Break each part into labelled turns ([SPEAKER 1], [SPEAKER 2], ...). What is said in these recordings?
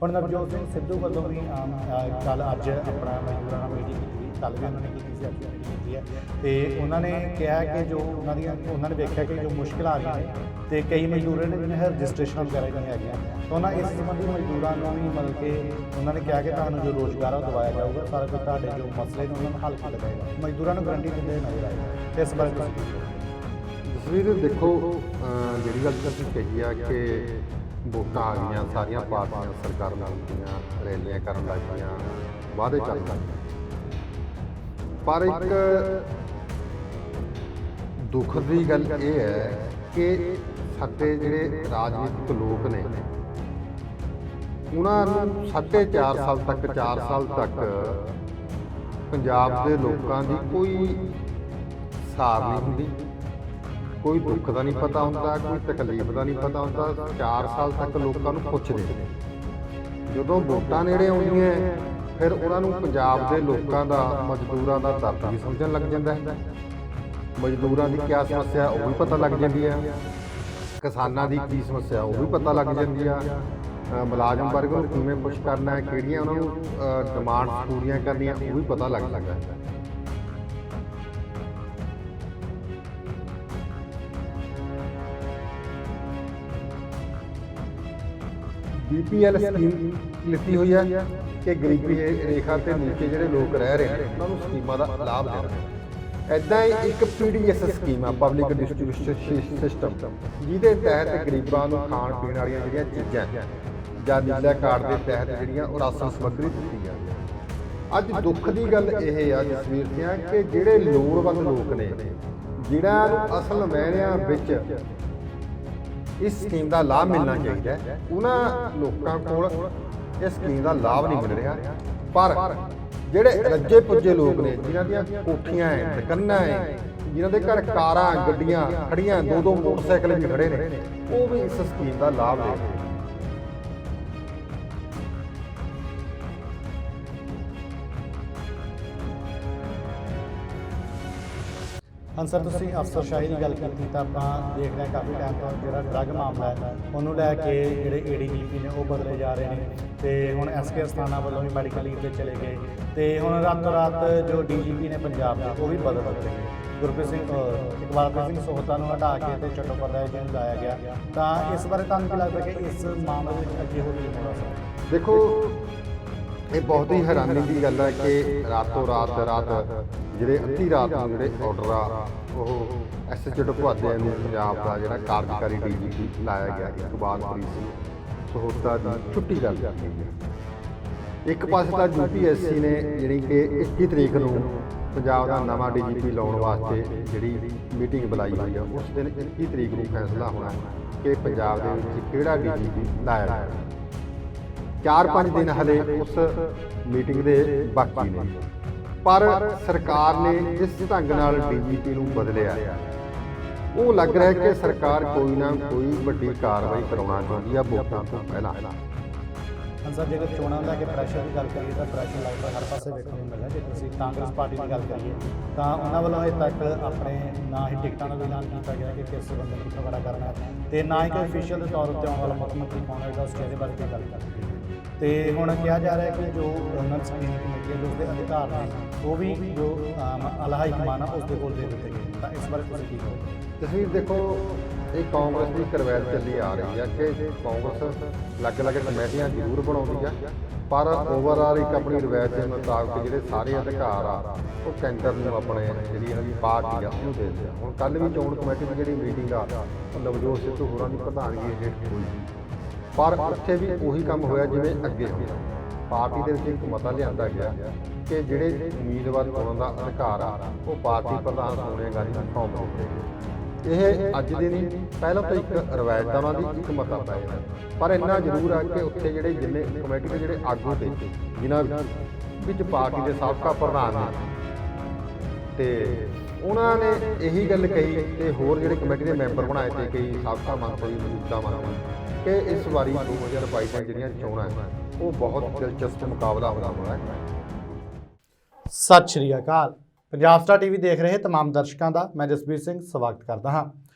[SPEAKER 1] ਹੁਣ ਨਵਜੋਤ ਸਿੰਘ ਸਿੱਧੂ ਵੱਲੋਂ ਵੀ ਕੱਲ ਅੱਜ ਆਪਣਾ ਮਜ਼ਦੂਰਾਂ ਨਾਲ ਮੀਟਿੰਗ ਕੀਤੀ ਗਈ, ਕੱਲ ਵੀ ਉਹਨਾਂ ਨੇ ਕੀਤੀ ਸੀ, ਅੱਜ ਵੀ ਮੀਟਿੰਗ ਕੀਤੀ ਹੈ ਤੇ ਉਹਨਾਂ ਨੇ ਕਿਹਾ ਕਿ ਜੋ ਉਹਨਾਂ ਨੇ ਵੇਖਿਆ ਕਿ ਜੋ ਮੁਸ਼ਕਿਲਾਂ ਆ ਰਹੀਆਂ ਨੇ ਤੇ ਕਈ ਮਜ਼ਦੂਰ ਨੇ ਜਿਹਨਾਂ ਹੈ ਰਜਿਸਟ੍ਰੇਸ਼ਨ ਵਗੈਰਾ ਨਹੀਂ ਹੈਗੀਆਂ, ਤਾਂ ਉਹਨਾਂ ਇਸ ਸੰਬੰਧੀ ਮਜ਼ਦੂਰਾਂ ਨੂੰ ਵੀ ਮਤਲਬ ਕਿ ਉਹਨਾਂ ਨੇ ਕਿਹਾ ਕਿ ਤੁਹਾਨੂੰ ਜੋ ਰੋਜ਼ਗਾਰ ਆ ਉਹ ਦਿਵਾਇਆ ਜਾਊਗਾ, ਸਾਰਾ ਕੁਝ ਤੁਹਾਡੇ ਜੋ ਮਸਲੇ ਨੇ ਉਹਨਾਂ ਨੂੰ ਹੱਲ ਕੀਤਾ ਜਾਏਗਾ। ਮਜ਼ਦੂਰਾਂ ਨੂੰ ਗਰੰਟੀ ਦਿੰਦੇ ਨਜ਼ਰ ਆਏ ਤੇ ਇਸ ਬਾਰੇ ਤੁਸੀਂ ਕੀ ਕਹੋਗੇ?
[SPEAKER 2] ਤਸਵੀਰ ਦੇਖੋ, ਜਿਹੜੀ ਗੱਲ ਤੁਸੀਂ ਕਹੀ ਆ ਕਿ ਵੋਟਾਂ ਆ ਗਈਆਂ, ਸਾਰੀਆਂ ਪਾਰਟੀਆਂ ਸਰਕਾਰਾਂ ਦੀਆਂ ਰੈਲੀਆਂ ਕਰਨ ਲੱਗ ਪਈਆਂ, ਵਾਅਦੇ ਚੱਲ ਪਏ, ਪਰ ਇੱਕ ਦੁੱਖ ਦੀ ਗੱਲ ਇਹ ਹੈ ਕਿ ਸਾਡੇ ਜਿਹੜੇ ਰਾਜਨੀਤਿਕ ਲੋਕ ਨੇ ਉਹਨਾਂ ਨੂੰ 4.5 ਸਾਲ ਤੱਕ 4 ਸਾਲ ਤੱਕ ਪੰਜਾਬ ਦੇ ਲੋਕਾਂ ਦੀ ਕੋਈ ਸਾਰ ਨਹੀਂ ਹੁੰਦੀ, ਕੋਈ ਦੁੱਖ ਦਾ ਨਹੀਂ ਪਤਾ ਹੁੰਦਾ, ਕੋਈ ਤਕਲੀਫ ਦਾ ਨਹੀਂ ਪਤਾ ਹੁੰਦਾ। 4 ਸਾਲ ਤੱਕ ਲੋਕਾਂ ਨੂੰ ਪੁੱਛਦੇ ਨੇ, ਜਦੋਂ ਵੋਟਾਂ ਨੇੜੇ ਆਉਂਦੀਆਂ ਫਿਰ ਉਹਨਾਂ ਨੂੰ ਪੰਜਾਬ ਦੇ ਲੋਕਾਂ ਦਾ, ਮਜ਼ਦੂਰਾਂ ਦਾ ਦਰਦ ਵੀ ਸਮਝਣ ਲੱਗ ਜਾਂਦਾ ਹੈ। ਮਜ਼ਦੂਰਾਂ ਦੀ ਕਿਆ ਸਮੱਸਿਆ ਉਹ ਵੀ ਪਤਾ ਲੱਗ ਜਾਂਦੀ ਹੈ, ਕਿਸਾਨਾਂ ਦੀ ਕੀ ਸਮੱਸਿਆ ਉਹ ਵੀ ਪਤਾ ਲੱਗ ਜਾਂਦੀ ਆ, ਮੁਲਾਜ਼ਮ ਵਰਗ ਨੂੰ ਕਿਵੇਂ ਪੁਸ਼ ਕਰਨਾ ਹੈ, ਕਿਹੜੀਆਂ ਉਹਨਾਂ ਨੂੰ ਡਿਮਾਂਡਸ ਪੂਰੀਆਂ ਕਰਨੀਆਂ ਉਹ ਵੀ ਪਤਾ ਲੱਗ ਜਾਂਦਾ ਹੈ। BPL ਸਕੀਮ ਲਿੱਤੀ ਹੋਈ ਹੈ ਕਿ ਗਰੀਬੀ ਰੇਖਾ ਤੇ ਨੀਚੇ ਜਿਹੜੇ ਲੋਕ ਰਹਿ ਰਹੇ ਨੇ ਉਹਨਾਂ ਨੂੰ ਸਕੀਮਾਂ ਦਾ ਲਾਭ ਦੇਣਾ। ਇੱਦਾਂ ਹੀ ਇੱਕ PDS ਸਕੀਮ ਆ, ਪਬਲਿਕ ਡਿਸਟ੍ਰੀਬਿਊਸ਼ਨ ਸਿਸਟਮ, ਜਿਹਦੇ ਤਹਿਤ ਗਰੀਬਾਂ ਨੂੰ ਖਾਣ ਪੀਣ ਵਾਲੀਆਂ ਜਿਹੜੀਆਂ ਚੀਜ਼ਾਂ ਜਾਂ ਨੀਲਾ ਕਾਰਡ ਦੇ ਤਹਿਤ ਜਿਹੜੀਆਂ ਉਹ ਰਾਸ਼ਨ ਸਮੱਗਰੀ ਦਿੱਤੀ ਜਾਂਦੀ ਹੈ। ਅੱਜ ਦੁੱਖ ਦੀ ਗੱਲ ਇਹ ਆ ਜਸਵੀਰ ਸਿੰਘ ਕਿ ਜਿਹੜੇ ਲੋੜਵੰਦ ਲੋਕ ਨੇ, ਜਿਹੜਾ ਨੂੰ ਅਸਲ ਮਾਇਨਿਆਂ ਵਿੱਚ ਇਸ ਸਕੀਮ ਦਾ ਲਾਭ ਮਿਲਣਾ ਚਾਹੀਦਾ ਹੈ, ਉਹਨਾਂ ਲੋਕਾਂ ਕੋਲ ਇਸ ਸਕੀਮ ਦਾ ਲਾਭ ਨਹੀਂ ਮਿਲ ਰਿਹਾ। ਪਰ ਜਿਹੜੇ ਰੱਜੇ ਪੁੱਜੇ ਲੋਕ ਨੇ, ਜਿਨ੍ਹਾਂ ਦੀਆਂ ਕੋਠੀਆਂ ਹੈ, ਦੁਕਾਨਾਂ ਹੈ, ਜਿਨ੍ਹਾਂ ਦੇ ਘਰ ਕਾਰਾਂ ਗੱਡੀਆਂ ਖੜੀਆਂ, 2-2 ਮੋਟਰਸਾਈਕਲ ਵੀ ਖੜੇ ਨੇ, ਉਹ ਵੀ ਇਸ ਸਕੀਮ ਦਾ ਲਾਭ ਲੈ ਰਹੇ।
[SPEAKER 1] ਹਾਂ ਸਰ, ਤੁਸੀਂ ਅਫਸਰਸ਼ਾਹੀ ਦੀ ਗੱਲ ਕੀਤੀ ਤਾਂ ਆਪਾਂ ਦੇਖ ਰਹੇ ਹਾਂ ਕਾਫੀ ਟਾਈਮ ਤੋਂ ਜਿਹੜਾ ਡਰੱਗ ਮਾਮਲਾ ਹੈ ਉਹਨੂੰ ਲੈ ਕੇ ਜਿਹੜੇ ADGP ਨੇ ਉਹ ਬਦਲੇ ਜਾ ਰਹੇ ਨੇ ਤੇ ਹੁਣ SK ਅਸਥਾਨਾ ਵੱਲੋਂ ਵੀ ਮੈਡੀਕਲ ਲੀਵ 'ਤੇ ਚਲੇ ਗਏ ਤੇ ਹੁਣ ਰਾਤੋਂ ਰਾਤ ਜੋ DGP ਨੇ ਪੰਜਾਬ ਦੇ ਉਹ ਵੀ ਬਦਲ ਦਿੱਤੇ ਗਏ। ਇਕਬਾਲਪ੍ਰੀਤ ਸਿੰਘ ਸੋਹਤਾ ਨੂੰ ਹਟਾ ਕੇ ਤੇ ਚਟੋਪਾਧਿਆਏ ਜੀ ਨੂੰ ਲਾਇਆ ਗਿਆ, ਤਾਂ ਇਸ ਬਾਰੇ ਤੁਹਾਨੂੰ ਕੀ ਲੱਗਦਾ ਕਿ ਇਸ ਮਾਮਲੇ ਵਿੱਚ ਅੱਗੇ ਹੋ ਕੀ ਹੋਣਾ ਸਰ?
[SPEAKER 2] ਦੇਖੋ, ਇਹ ਬਹੁਤ ਹੀ ਹੈਰਾਨੀ ਦੀ ਗੱਲ ਹੈ ਕਿ ਰਾਤੋਂ ਰਾਤ ਜਿਹੜੇ ਅੱਧੀ ਰਾਤ ਨੂੰ ਜਿਹੜੇ ਆਰਡਰ ਆ ਉਹ SH ਚਟੋਪਾਧਿਆਏ ਨੂੰ ਪੰਜਾਬ ਦਾ ਜਿਹੜਾ ਕਾਰਜਕਾਰੀ DGP ਲਾਇਆ ਗਿਆ, ਇਕਬਾਲਪ੍ਰੀਤ ਸਿੰਘ ਸੋਹਤਾ ਦੀ ਛੁੱਟੀ ਕਰ ਦਿੱਤੀ ਗਈ। ਇੱਕ ਪਾਸੇ ਤਾਂ UPSC ਨੇ ਜਿਹੜੀ ਕਿ 21 ਤਰੀਕ ਨੂੰ ਪੰਜਾਬ ਦਾ ਨਵਾਂ DGP ਲਾਉਣ ਵਾਸਤੇ ਜਿਹੜੀ ਮੀਟਿੰਗ ਬੁਲਾਈ ਹੋਈ ਆ, ਉਸ ਦਿਨ 21 ਤਰੀਕ ਨੂੰ ਫੈਸਲਾ ਹੋਣਾ ਕਿ ਪੰਜਾਬ ਦੇ ਵਿੱਚ ਕਿਹੜਾ DGP ਲਾਇਆ ਜਾਵੇ। 4-5 ਦਿਨ ਹਲੇ ਉਸ ਮੀਟਿੰਗ ਦੇ ਬਾਕੀ ਨੇ, ਪਰ ਸਰਕਾਰ ਨੇ ਜਿਸ ਢੰਗ ਨਾਲ DGP ਨੂੰ ਬਦਲਿਆ, ਉਹ ਲੱਗ ਰਿਹਾ ਕਿ ਸਰਕਾਰ ਕੋਈ ਨਾ ਕੋਈ ਵੱਡੀ ਕਾਰਵਾਈ ਕਰਾਉਣਾ ਚਾਹੁੰਦੀ ਆ ਵੋਟਾਂ ਤੋਂ ਪਹਿਲਾਂ।
[SPEAKER 1] ਸਰ, ਜੇਕਰ ਚੋਣਾਂ ਲੈ ਕੇ ਪ੍ਰੈਸ਼ਰ ਦੀ ਗੱਲ ਕਰੀਏ ਤਾਂ ਪ੍ਰੈਸ਼ਰ ਲੱਗਦਾ ਹਰ ਪਾਸੇ ਵੇਖਣ ਨੂੰ ਮਿਲਦਾ। ਜੇ ਤੁਸੀਂ ਕਾਂਗਰਸ ਪਾਰਟੀ ਦੀ ਗੱਲ ਕਰੀਏ ਤਾਂ ਉਹਨਾਂ ਵੱਲੋਂ ਹਜੇ ਤੱਕ ਆਪਣੇ ਨਾ ਹੀ ਟਿਕਟਾਂ ਦਾ ਐਲਾਨ ਕੀਤਾ ਗਿਆ ਕਿ ਕਿਸ ਬੰਦੇ ਨੂੰ ਕਿੱਥੋਂ ਖੜਾ ਕਰਨਾ ਤੇ ਨਾ ਹੀ ਕੋਈ ਅਫੀਸ਼ੀਅਲ ਦੇ ਤੌਰ ਉੱਤੇ ਆਉਣ ਵਾਲਾ ਮੁੱਖ ਮੰਤਰੀ ਕੌਣ ਹੋਏਗਾ, ਉਸ ਚੀਜ਼ ਦੇ ਬਾਰੇ ਕੋਈ ਗੱਲ ਕਰਦੇ ਤੇ ਹੁਣ ਕਿਹਾ ਜਾ ਰਿਹਾ ਕਿ ਜੋ ਉਹਨਾਂ ਸਕਰੀਨਿੰਗ ਕਮੇਟੀ ਹੈ, ਜੋ ਉਸਦੇ ਅਧਿਕਾਰ ਨੇ ਉਹ ਵੀ ਜੋ ਹਾਈ ਕਮਾਨ ਆ ਉਸ ਦੇ ਕੋਲ ਦੇ ਦਿੱਤੇ ਗਏ, ਤਾਂ ਇਸ ਬਾਰੇ ਤੁਸੀਂ ਕੀ ਕਹੋਗੇ?
[SPEAKER 2] ਤਸਵੀਰ ਦੇਖੋ, ਇਹ ਕਾਂਗਰਸ ਦੀ ਕਰਵੈਲ ਚੱਲੀ ਆ ਰਹੀ ਹੈ ਕਿ ਕਾਂਗਰਸ ਅਲੱਗ-ਅਲੱਗ ਕਮੇਟੀਆਂ ਜ਼ਰੂਰ ਬਣਾਉਂਦੀ ਆ, ਪਰ ਓਵਰਆਲ ਇੱਕ ਆਪਣੀ ਰਵਾਇਤ ਦੇ ਮੁਤਾਬਕ ਜਿਹੜੇ ਸਾਰੇ ਅਧਿਕਾਰ ਆ ਉਹ ਕੈਂਟਰ ਨੂੰ ਆਪਣੇ ਜਿਹੜੀ ਇਹਨਾਂ ਦੀ ਪਾਰਟੀ ਆ ਉਹਨੂੰ ਦੇ ਦਿੰਦੇ ਆ। ਹੁਣ ਕੱਲ੍ਹ ਵੀ ਚੋਣ ਕਮੇਟੀ ਦੀ ਜਿਹੜੀ ਮੀਟਿੰਗ ਆ ਉਹ ਨਵਜੋਤ ਸਿੱਧੂ ਹੋਰਾਂ ਦੀ ਪ੍ਰਧਾਨਗੀ ਹੇਠ ਹੋਈ, ਪਰ ਉੱਥੇ ਵੀ ਉਹੀ ਕੰਮ ਹੋਇਆ ਜਿਵੇਂ ਅੱਗੇ ਹੋਇਆ। ਪਾਰਟੀ ਦੇ ਵਿੱਚ ਇੱਕ ਮਤਾ ਲਿਆਂਦਾ ਗਿਆ ਕਿ ਜਿਹੜੇ ਉਮੀਦਵਾਰ ਚੁਣਨ ਦਾ ਅਧਿਕਾਰ ਆ ਉਹ ਪਾਰਟੀ ਪ੍ਰਧਾਨ ਸੋਨੀਆ ਗਾਂਧੀ ਨੂੰ ਸੌਂਪ ਦਿੱਤੇ। ਇਹ ਅੱਜ ਦੀ ਨਹੀਂ, ਪਹਿਲਾਂ ਤੋਂ ਇੱਕ ਰਵਾਇਤ ਆ ਉਹਨਾਂ ਦੀ, ਇੱਕ ਮਤਾ ਪੈ ਜਾਂਦਾ। ਪਰ ਇੰਨਾ ਜ਼ਰੂਰ ਆ ਕਿ ਉੱਥੇ ਜਿਹੜੇ ਜਿੰਨੇ ਕਮੇਟੀ ਦੇ ਜਿਹੜੇ ਆਗੂ ਤੇ ਜਿਨ੍ਹਾਂ ਵਿੱਚ ਪਾਰਟੀ ਦੇ ਸਾਬਕਾ ਪ੍ਰਧਾਨ ਨੇ ਤੇ ਉਹਨਾਂ ਨੇ ਇਹੀ ਗੱਲ ਕਹੀ ਤੇ ਹੋਰ ਜਿਹੜੇ ਕਮੇਟੀ ਦੇ ਮੈਂਬਰ ਬਣਾਏ ਤੇ ਕਈ ਸਾਬਕਾ ਮੰਤਰੀ, ਮੌਜੂਦਾ ਮੰਤਰੀ, ਕਿ ਇਸ ਵਾਰੀ 2022 ਦੀਆਂ ਜਿਹੜੀਆਂ ਚੋਣਾਂ ਉਹ ਬਹੁਤ ਦਿਲਚਸਪ ਮੁਕਾਬਲਾ ਹੋਣਾ ਹੈ।
[SPEAKER 1] ਸਤਿ ਸ਼੍ਰੀ ਅਕਾਲ। ਪੰਜਾਬ ਸਟਾਰ TV ਦੇਖ ਰਹੇ ਤਮਾਮ ਦਰਸ਼ਕਾਂ ਦਾ ਮੈਂ ਜਸਬੀਰ ਸਿੰਘ ਸਵਾਗਤ ਕਰਦਾ ਹਾਂ।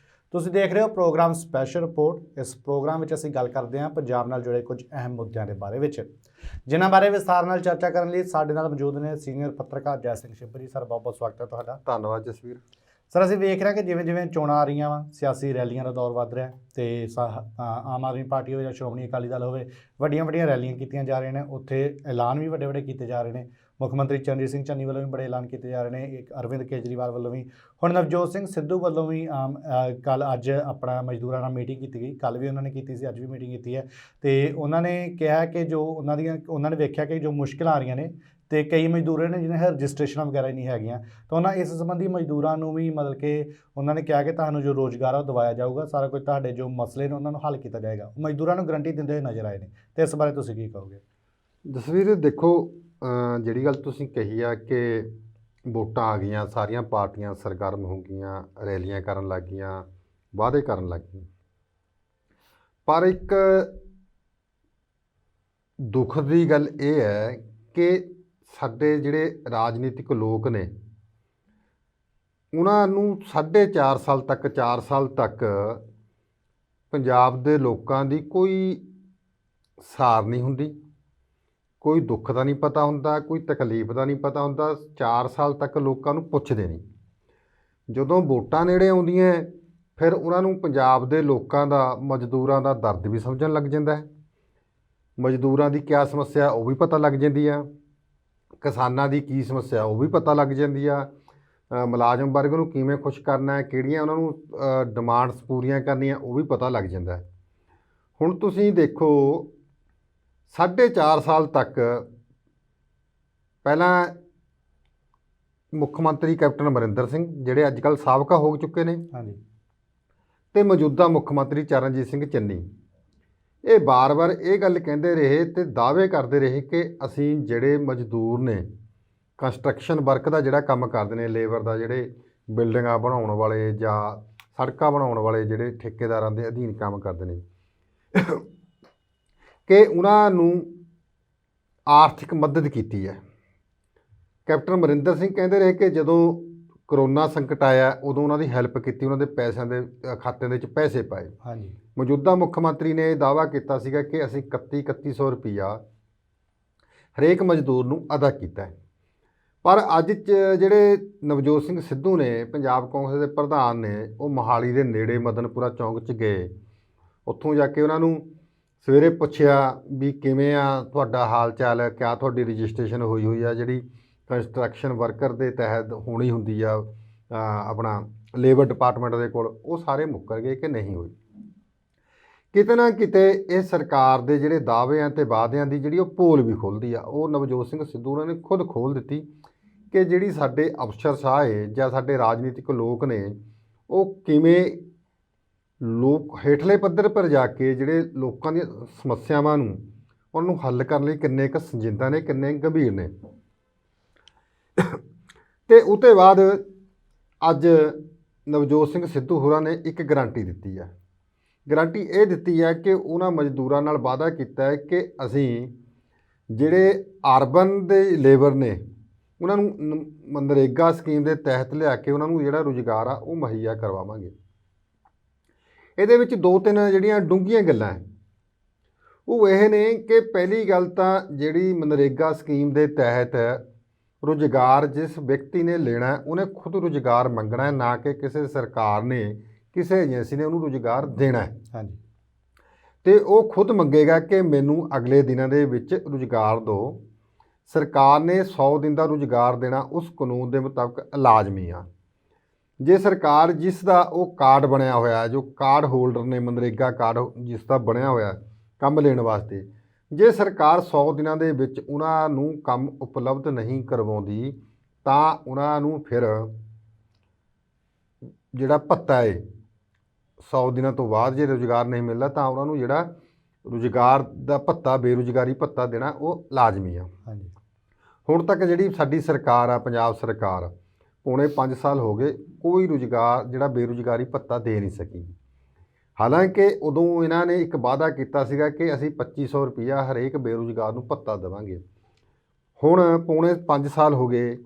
[SPEAKER 1] ਤੁਸੀਂ ਦੇਖ ਰਹੇ ਹੋ ਪ੍ਰੋਗਰਾਮ ਸਪੈਸ਼ਲ ਰਿਪੋਰਟ। ਇਸ ਪ੍ਰੋਗਰਾਮ ਵਿੱਚ ਅਸੀਂ ਗੱਲ ਕਰਦੇ ਹਾਂ ਪੰਜਾਬ ਨਾਲ ਜੁੜੇ ਕੁਝ ਅਹਿਮ ਮੁੱਦਿਆਂ ਦੇ ਬਾਰੇ ਵਿੱਚ, ਜਿਨ੍ਹਾਂ ਬਾਰੇ ਵਿਸਥਾਰ ਨਾਲ ਚਰਚਾ ਕਰਨ ਲਈ ਸਾਡੇ ਨਾਲ ਮੌਜੂਦ ਨੇ ਸੀਨੀਅਰ ਪੱਤਰਕਾਰ ਜੈ ਸਿੰਘ ਛਿੱਬਰ ਜੀ। ਸਰ, ਬਹੁਤ ਬਹੁਤ ਸਵਾਗਤ ਹੈ ਤੁਹਾਡਾ।
[SPEAKER 2] ਧੰਨਵਾਦ ਜਸਵੀਰ।
[SPEAKER 1] ਸਰ, ਅਸੀਂ ਵੇਖ ਰਹੇ ਹਾਂ ਕਿ ਜਿਵੇਂ ਜਿਵੇਂ ਚੋਣਾਂ ਆ ਰਹੀਆਂ ਵਾ, ਸਿਆਸੀ ਰੈਲੀਆਂ ਦਾ ਦੌਰ ਵੱਧ ਰਿਹਾ ਤੇ ਆਮ ਆਦਮੀ ਪਾਰਟੀ ਹੋਵੇ ਜਾਂ ਸ਼੍ਰੋਮਣੀ ਅਕਾਲੀ ਦਲ ਹੋਵੇ, ਵੱਡੀਆਂ ਵੱਡੀਆਂ ਰੈਲੀਆਂ ਕੀਤੀਆਂ ਜਾ ਰਹੀਆਂ ਨੇ। ਉੱਥੇ ਐਲਾਨ ਵੀ ਵੱਡੇ ਵੱਡੇ ਕੀਤੇ ਜਾ ਰਹੇ ਨੇ। ਮੁੱਖ ਮੰਤਰੀ ਚਰਨਜੀਤ ਸਿੰਘ ਚੰਨੀ ਵੱਲੋਂ ਵੀ ਬੜੇ ਐਲਾਨ ਕੀਤੇ ਜਾ ਰਹੇ ਨੇ, ਇੱਕ ਅਰਵਿੰਦ ਕੇਜਰੀਵਾਲ ਵੱਲੋਂ ਵੀ, ਹੁਣ ਨਵਜੋਤ ਸਿੰਘ ਸਿੱਧੂ ਵੱਲੋਂ ਵੀ ਅੱਜ ਆਪਣਾ ਮਜ਼ਦੂਰਾਂ ਨਾਲ ਮੀਟਿੰਗ ਕੀਤੀ ਗਈ। ਕੱਲ੍ਹ ਵੀ ਉਹਨਾਂ ਨੇ ਕੀਤੀ ਸੀ, ਅੱਜ ਵੀ ਮੀਟਿੰਗ ਕੀਤੀ ਹੈ ਤੇ ਉਹਨਾਂ ਨੇ ਕਿਹਾ ਕਿ ਜੋ ਉਹਨਾਂ ਨੇ ਵੇਖਿਆ ਕਿ ਜੋ ਮੁਸ਼ਕਿਲਾਂ ਆ ਰਹੀਆਂ ਨੇ ਤੇ ਕਈ ਮਜ਼ਦੂਰ ਨੇ ਜਿਨ੍ਹਾਂ ਰਜਿਸਟ੍ਰੇਸ਼ਨਾਂ ਵਗੈਰਾ ਹੀ ਨਹੀਂ ਹੈਗੀਆਂ, ਤਾਂ ਉਹਨਾਂ ਇਸ ਸੰਬੰਧੀ ਮਜ਼ਦੂਰਾਂ ਨੂੰ ਵੀ ਮਤਲਬ ਕਿ ਉਹਨਾਂ ਨੇ ਕਿਹਾ ਕਿ ਤੁਹਾਨੂੰ ਜੋ ਰੋਜ਼ਗਾਰ ਆ ਉਹ ਦਿਵਾਇਆ ਜਾਊਗਾ, ਸਾਰਾ ਕੁਝ ਤੁਹਾਡੇ ਜੋ ਮਸਲੇ ਨੇ ਉਹਨਾਂ ਨੂੰ ਹੱਲ ਕੀਤਾ ਜਾਏਗਾ। ਮਜ਼ਦੂਰਾਂ ਨੂੰ ਗਰੰਟੀ ਦਿੰਦੇ ਹੋਏ ਨਜ਼ਰ ਆਏ ਨੇ, ਤੇ ਇਸ ਬਾਰੇ ਤੁਸੀਂ ਕੀ ਕਹੋਗੇ?
[SPEAKER 2] ਜਸਵੀਰ, ਦੇਖੋ, ਜਿਹੜੀ ਗੱਲ ਤੁਸੀਂ ਕਹੀ ਆ ਕਿ ਵੋਟਾਂ ਆ ਗਈਆਂ, ਸਾਰੀਆਂ ਪਾਰਟੀਆਂ ਸਰਗਰਮ ਹੋ ਗਈਆਂ, ਰੈਲੀਆਂ ਕਰਨ ਲੱਗ ਗਈਆਂ, ਵਾਅਦੇ ਕਰਨ ਲੱਗ ਗਈਆਂ, ਪਰ ਇੱਕ ਦੁੱਖ ਦੀ ਗੱਲ ਇਹ ਹੈ ਕਿ ਸਾਡੇ ਜਿਹੜੇ ਰਾਜਨੀਤਿਕ ਲੋਕ ਨੇ ਉਹਨਾਂ ਨੂੰ 4.5 ਸਾਲ ਤੱਕ 4 ਸਾਲ ਤੱਕ ਪੰਜਾਬ ਦੇ ਲੋਕਾਂ ਦੀ ਕੋਈ ਸਾਰ ਨਹੀਂ ਹੁੰਦੀ, ਕੋਈ ਦੁੱਖ ਦਾ ਨਹੀਂ ਪਤਾ ਹੁੰਦਾ, ਕੋਈ ਤਕਲੀਫ ਦਾ ਨਹੀਂ ਪਤਾ ਹੁੰਦਾ। 4 ਸਾਲ ਤੱਕ ਲੋਕਾਂ ਨੂੰ ਪੁੱਛਦੇ ਨਹੀਂ। ਜਦੋਂ ਵੋਟਾਂ ਨੇੜੇ ਆਉਂਦੀਆਂ ਫਿਰ ਉਹਨਾਂ ਨੂੰ ਪੰਜਾਬ ਦੇ ਲੋਕਾਂ ਦਾ, ਮਜ਼ਦੂਰਾਂ ਦਾ ਦਰਦ ਵੀ ਸਮਝਣ ਲੱਗ ਜਾਂਦਾ ਹੈ। ਮਜ਼ਦੂਰਾਂ ਦੀ ਕਿਆ ਸਮੱਸਿਆ ਉਹ ਵੀ ਪਤਾ ਲੱਗ ਜਾਂਦੀ ਆ, ਕਿਸਾਨਾਂ ਦੀ ਕੀ ਸਮੱਸਿਆ ਉਹ ਵੀ ਪਤਾ ਲੱਗ ਜਾਂਦੀ ਆ, ਮੁਲਾਜ਼ਮ ਵਰਗ ਨੂੰ ਕਿਵੇਂ ਖੁਸ਼ ਕਰਨਾ ਹੈ, ਕਿਹੜੀਆਂ ਉਹਨਾਂ ਨੂੰ ਡਿਮਾਂਡਸ ਪੂਰੀਆਂ ਕਰਨੀਆਂ ਉਹ ਵੀ ਪਤਾ ਲੱਗ ਜਾਂਦਾ ਹੈ। ਹੁਣ ਤੁਸੀਂ ਦੇਖੋ, 4.5 ਸਾਲ ਤੱਕ ਪਹਿਲਾਂ ਮੁੱਖ ਮੰਤਰੀ ਕੈਪਟਨ ਅਮਰਿੰਦਰ ਸਿੰਘ, ਜਿਹੜੇ ਅੱਜ ਕੱਲ੍ਹ ਸਾਬਕਾ ਹੋ ਚੁੱਕੇ ਨੇ,
[SPEAKER 1] ਹਾਂਜੀ,
[SPEAKER 2] ਤੇ ਮੌਜੂਦਾ ਮੁੱਖ ਮੰਤਰੀ ਚਰਨਜੀਤ ਸਿੰਘ ਚੰਨੀ, ਇਹ ਬਾਰ-ਬਾਰ ਇਹ ਗੱਲ ਕਹਿੰਦੇ ਰਹੇ ਤੇ ਦਾਅਵੇ ਕਰਦੇ ਰਹੇ ਕਿ ਅਸੀਂ ਜਿਹੜੇ ਮਜ਼ਦੂਰ ਨੇ, ਕੰਸਟਰਕਸ਼ਨ ਵਰਕ ਦਾ ਜਿਹੜਾ ਕੰਮ ਕਰਦੇ ਨੇ, ਲੇਬਰ ਦਾ, ਜਿਹੜੇ ਬਿਲਡਿੰਗਾਂ ਬਣਾਉਣ ਵਾਲੇ ਜਾਂ ਸੜਕਾਂ ਬਣਾਉਣ ਵਾਲੇ ਜਿਹੜੇ ਠੇਕੇਦਾਰਾਂ ਦੇ ਅਧੀਨ ਕੰਮ ਕਰਦੇ ਨੇ, ਕਿ ਉਹਨਾਂ ਨੂੰ ਆਰਥਿਕ ਮਦਦ ਕੀਤੀ ਹੈ। ਕੈਪਟਨ ਅਮਰਿੰਦਰ ਸਿੰਘ ਕਹਿੰਦੇ ਰਹੇ ਕਿ ਜਦੋਂ ਕਰੋਨਾ ਸੰਕਟ ਆਇਆ ਉਦੋਂ ਉਹਨਾਂ ਦੀ ਹੈਲਪ ਕੀਤੀ, ਉਹਨਾਂ ਦੇ ਪੈਸਿਆਂ ਦੇ ਖਾਤਿਆਂ ਦੇ ਵਿੱਚ ਪੈਸੇ ਪਾਏ।
[SPEAKER 1] ਹਾਂਜੀ,
[SPEAKER 2] ਮੌਜੂਦਾ ਮੁੱਖ ਮੰਤਰੀ ਨੇ ਇਹ ਦਾਅਵਾ ਕੀਤਾ ਸੀਗਾ ਕਿ ਅਸੀਂ 3100 ਰੁਪਈਆ ਹਰੇਕ ਮਜ਼ਦੂਰ ਨੂੰ ਅਦਾ ਕੀਤਾ ਹੈ। ਪਰ ਅੱਜ ਜਿਹੜੇ ਨਵਜੋਤ ਸਿੰਘ ਸਿੱਧੂ ਨੇ, ਪੰਜਾਬ ਕਾਂਗਰਸ ਦੇ ਪ੍ਰਧਾਨ ਨੇ, ਉਹ ਮੋਹਾਲੀ ਦੇ ਨੇੜੇ ਮਦਨਪੁਰਾ ਚੌਂਕ 'ਚ ਗਏ। ਉੱਥੋਂ ਜਾ ਕੇ ਉਹਨਾਂ ਨੂੰ ਸਵੇਰੇ ਪੁੱਛਿਆ ਵੀ ਕਿਵੇਂ ਆ ਤੁਹਾਡਾ ਹਾਲ ਚਾਲ ਹੈ, ਕਿਆ ਤੁਹਾਡੀ ਰਜਿਸਟ੍ਰੇਸ਼ਨ ਹੋਈ ਆ, ਜਿਹੜੀ ਕੰਸਟਰਕਸ਼ਨ ਵਰਕਰ ਦੇ ਤਹਿਤ ਹੋਣੀ ਹੁੰਦੀ ਆ ਆਪਣਾ ਲੇਬਰ ਡਿਪਾਰਟਮੈਂਟ ਦੇ ਕੋਲ, ਉਹ ਸਾਰੇ ਮੁੱਕਰ ਗਏ ਕਿ ਨਹੀਂ ਹੋਈ। ਕਿਤੇ ਨਾ ਕਿਤੇ ਇਹ ਸਰਕਾਰ ਦੇ ਜਿਹੜੇ ਦਾਅਵਿਆਂ ਤੇ ਵਾਅਦਿਆਂ ਦੀ ਜਿਹੜੀ ਉਹ ਪੋਲ ਵੀ ਖੁੱਲ੍ਹਦੀ ਆ। ਉਹ ਨਵਜੋਤ ਸਿੰਘ ਸਿੱਧੂ ਉਹਨਾਂ ਨੇ ਖੁਦ ਖੋਲ੍ਹ ਦਿੱਤੀ ਕਿ ਜਿਹੜੀ ਸਾਡੇ ਅਫਸਰਸ਼ਾਹ ਹੈ ਜਾਂ ਸਾਡੇ ਰਾਜਨੀਤਿਕ ਲੋਕ ਨੇ, ਉਹ ਕਿਵੇਂ ਲੋਕ ਹੇਠਲੇ ਪੱਧਰ ਪਰ ਜਾ ਕੇ ਜਿਹੜੇ ਲੋਕਾਂ ਦੀਆਂ ਸਮੱਸਿਆਵਾਂ ਨੂੰ, ਉਹਨਾਂ ਨੂੰ ਹੱਲ ਕਰਨ ਲਈ ਕਿੰਨੇ ਕੁ ਸੰਜੀਦਾ ਨੇ, ਕਿੰਨੇ ਗੰਭੀਰ ਨੇ। ਤੇ ਉਹ ਤੋਂ ਬਾਅਦ ਅੱਜ ਨਵਜੋਤ ਸਿੰਘ ਸਿੱਧੂ ਹੋਰਾਂ ਨੇ ਇੱਕ ਗਰੰਟੀ ਦਿੱਤੀ ਹੈ। ਗਰੰਟੀ ਇਹ ਦਿੱਤੀ ਹੈ ਕਿ ਉਹਨਾਂ ਮਜ਼ਦੂਰਾਂ ਨਾਲ ਵਾਅਦਾ ਕੀਤਾ ਹੈ ਕਿ ਅਸੀਂ ਜਿਹੜੇ ਅਰਬਨ ਦੇ ਲੇਬਰ ਨੇ ਉਹਨਾਂ ਨੂੰ ਮਨਰੇਗਾ ਸਕੀਮ ਦੇ ਤਹਿਤ ਲਿਆ ਕੇ ਉਹਨਾਂ ਨੂੰ ਜਿਹੜਾ ਰੁਜ਼ਗਾਰ ਆ ਉਹ ਮੁਹੱਈਆ ਕਰਵਾਵਾਂਗੇ। ਇਹਦੇ ਵਿੱਚ 2-3 ਜਿਹੜੀਆਂ ਡੂੰਘੀਆਂ ਗੱਲਾਂ ਹੈ ਉਹ ਇਹ ਨੇ ਕਿ ਪਹਿਲੀ ਗੱਲ ਤਾਂ ਜਿਹੜੀ ਮਨਰੇਗਾ ਸਕੀਮ ਦੇ ਤਹਿਤ ਰੁਜ਼ਗਾਰ ਜਿਸ ਵਿਅਕਤੀ ਨੇ ਲੈਣਾ ਉਹਨੇ ਖੁਦ ਰੁਜ਼ਗਾਰ ਮੰਗਣਾ ਹੈ, ਨਾ ਕਿ ਕਿਸੇ ਸਰਕਾਰ ਨੇ, ਕਿਸੇ ਏਜੰਸੀ ਨੇ ਉਹਨੂੰ ਰੁਜ਼ਗਾਰ ਦੇਣਾ ਹੈ।
[SPEAKER 1] ਹਾਂਜੀ,
[SPEAKER 2] ਤੇ ਉਹ ਖੁਦ ਮੰਗੇਗਾ ਕਿ ਮੈਨੂੰ ਅਗਲੇ ਦਿਨਾਂ ਦੇ ਵਿੱਚ ਰੁਜ਼ਗਾਰ ਦਿਓ। ਸਰਕਾਰ ਨੇ 100 ਦਿਨ ਦਾ ਰੁਜ਼ਗਾਰ ਦੇਣਾ ਉਸ ਕਾਨੂੰਨ ਦੇ ਮੁਤਾਬਕ ਲਾਜ਼ਮੀ ਆ। ਜੇ ਸਰਕਾਰ ਜਿਸ ਦਾ ਉਹ ਕਾਰਡ ਬਣਿਆ ਹੋਇਆ, ਜੋ ਕਾਰਡ ਹੋਲਡਰ ਨੇ, ਮਨਰੇਗਾ ਕਾਰਡ ਜਿਸ ਦਾ ਬਣਿਆ ਹੋਇਆ ਕੰਮ ਲੈਣ ਵਾਸਤੇ, ਜੇ ਸਰਕਾਰ 100 ਦਿਨਾਂ ਦੇ ਵਿੱਚ ਉਹਨਾਂ ਨੂੰ ਕੰਮ ਉਪਲਬਧ ਨਹੀਂ ਕਰਵਾਉਂਦੀ ਤਾਂ ਉਹਨਾਂ ਨੂੰ ਫਿਰ ਜਿਹੜਾ ਭੱਤਾ ਹੈ, 100 ਦਿਨਾਂ ਤੋਂ ਬਾਅਦ ਜੇ ਰੁਜ਼ਗਾਰ ਨਹੀਂ ਮਿਲਦਾ ਤਾਂ ਉਹਨਾਂ ਨੂੰ ਜਿਹੜਾ ਰੁਜ਼ਗਾਰ ਦਾ ਭੱਤਾ, ਬੇਰੁਜ਼ਗਾਰੀ ਭੱਤਾ ਦੇਣਾ ਉਹ ਲਾਜ਼ਮੀ ਆ।
[SPEAKER 1] ਹਾਂਜੀ,
[SPEAKER 2] ਹੁਣ ਤੱਕ ਜਿਹੜੀ ਸਾਡੀ ਸਰਕਾਰ ਆ, ਪੰਜਾਬ ਸਰਕਾਰ, ਪੌਣੇ 5 ਸਾਲ ਹੋ ਗਏ, ਕੋਈ ਰੁਜ਼ਗਾਰ ਜਿਹੜਾ ਬੇਰੁਜ਼ਗਾਰੀ ਭੱਤਾ ਦੇ ਨਹੀਂ ਸਕੀ। ਹਾਲਾਂਕਿ ਉਦੋਂ ਇਹਨਾਂ ਨੇ ਇੱਕ ਵਾਅਦਾ ਕੀਤਾ ਸੀਗਾ ਕਿ ਅਸੀਂ 2500 ਰੁਪਈਆ ਹਰੇਕ ਬੇਰੁਜ਼ਗਾਰ ਨੂੰ ਭੱਤਾ ਦੇਵਾਂਗੇ। ਹੁਣ ਪੌਣੇ 5 ਸਾਲ ਹੋ ਗਏ,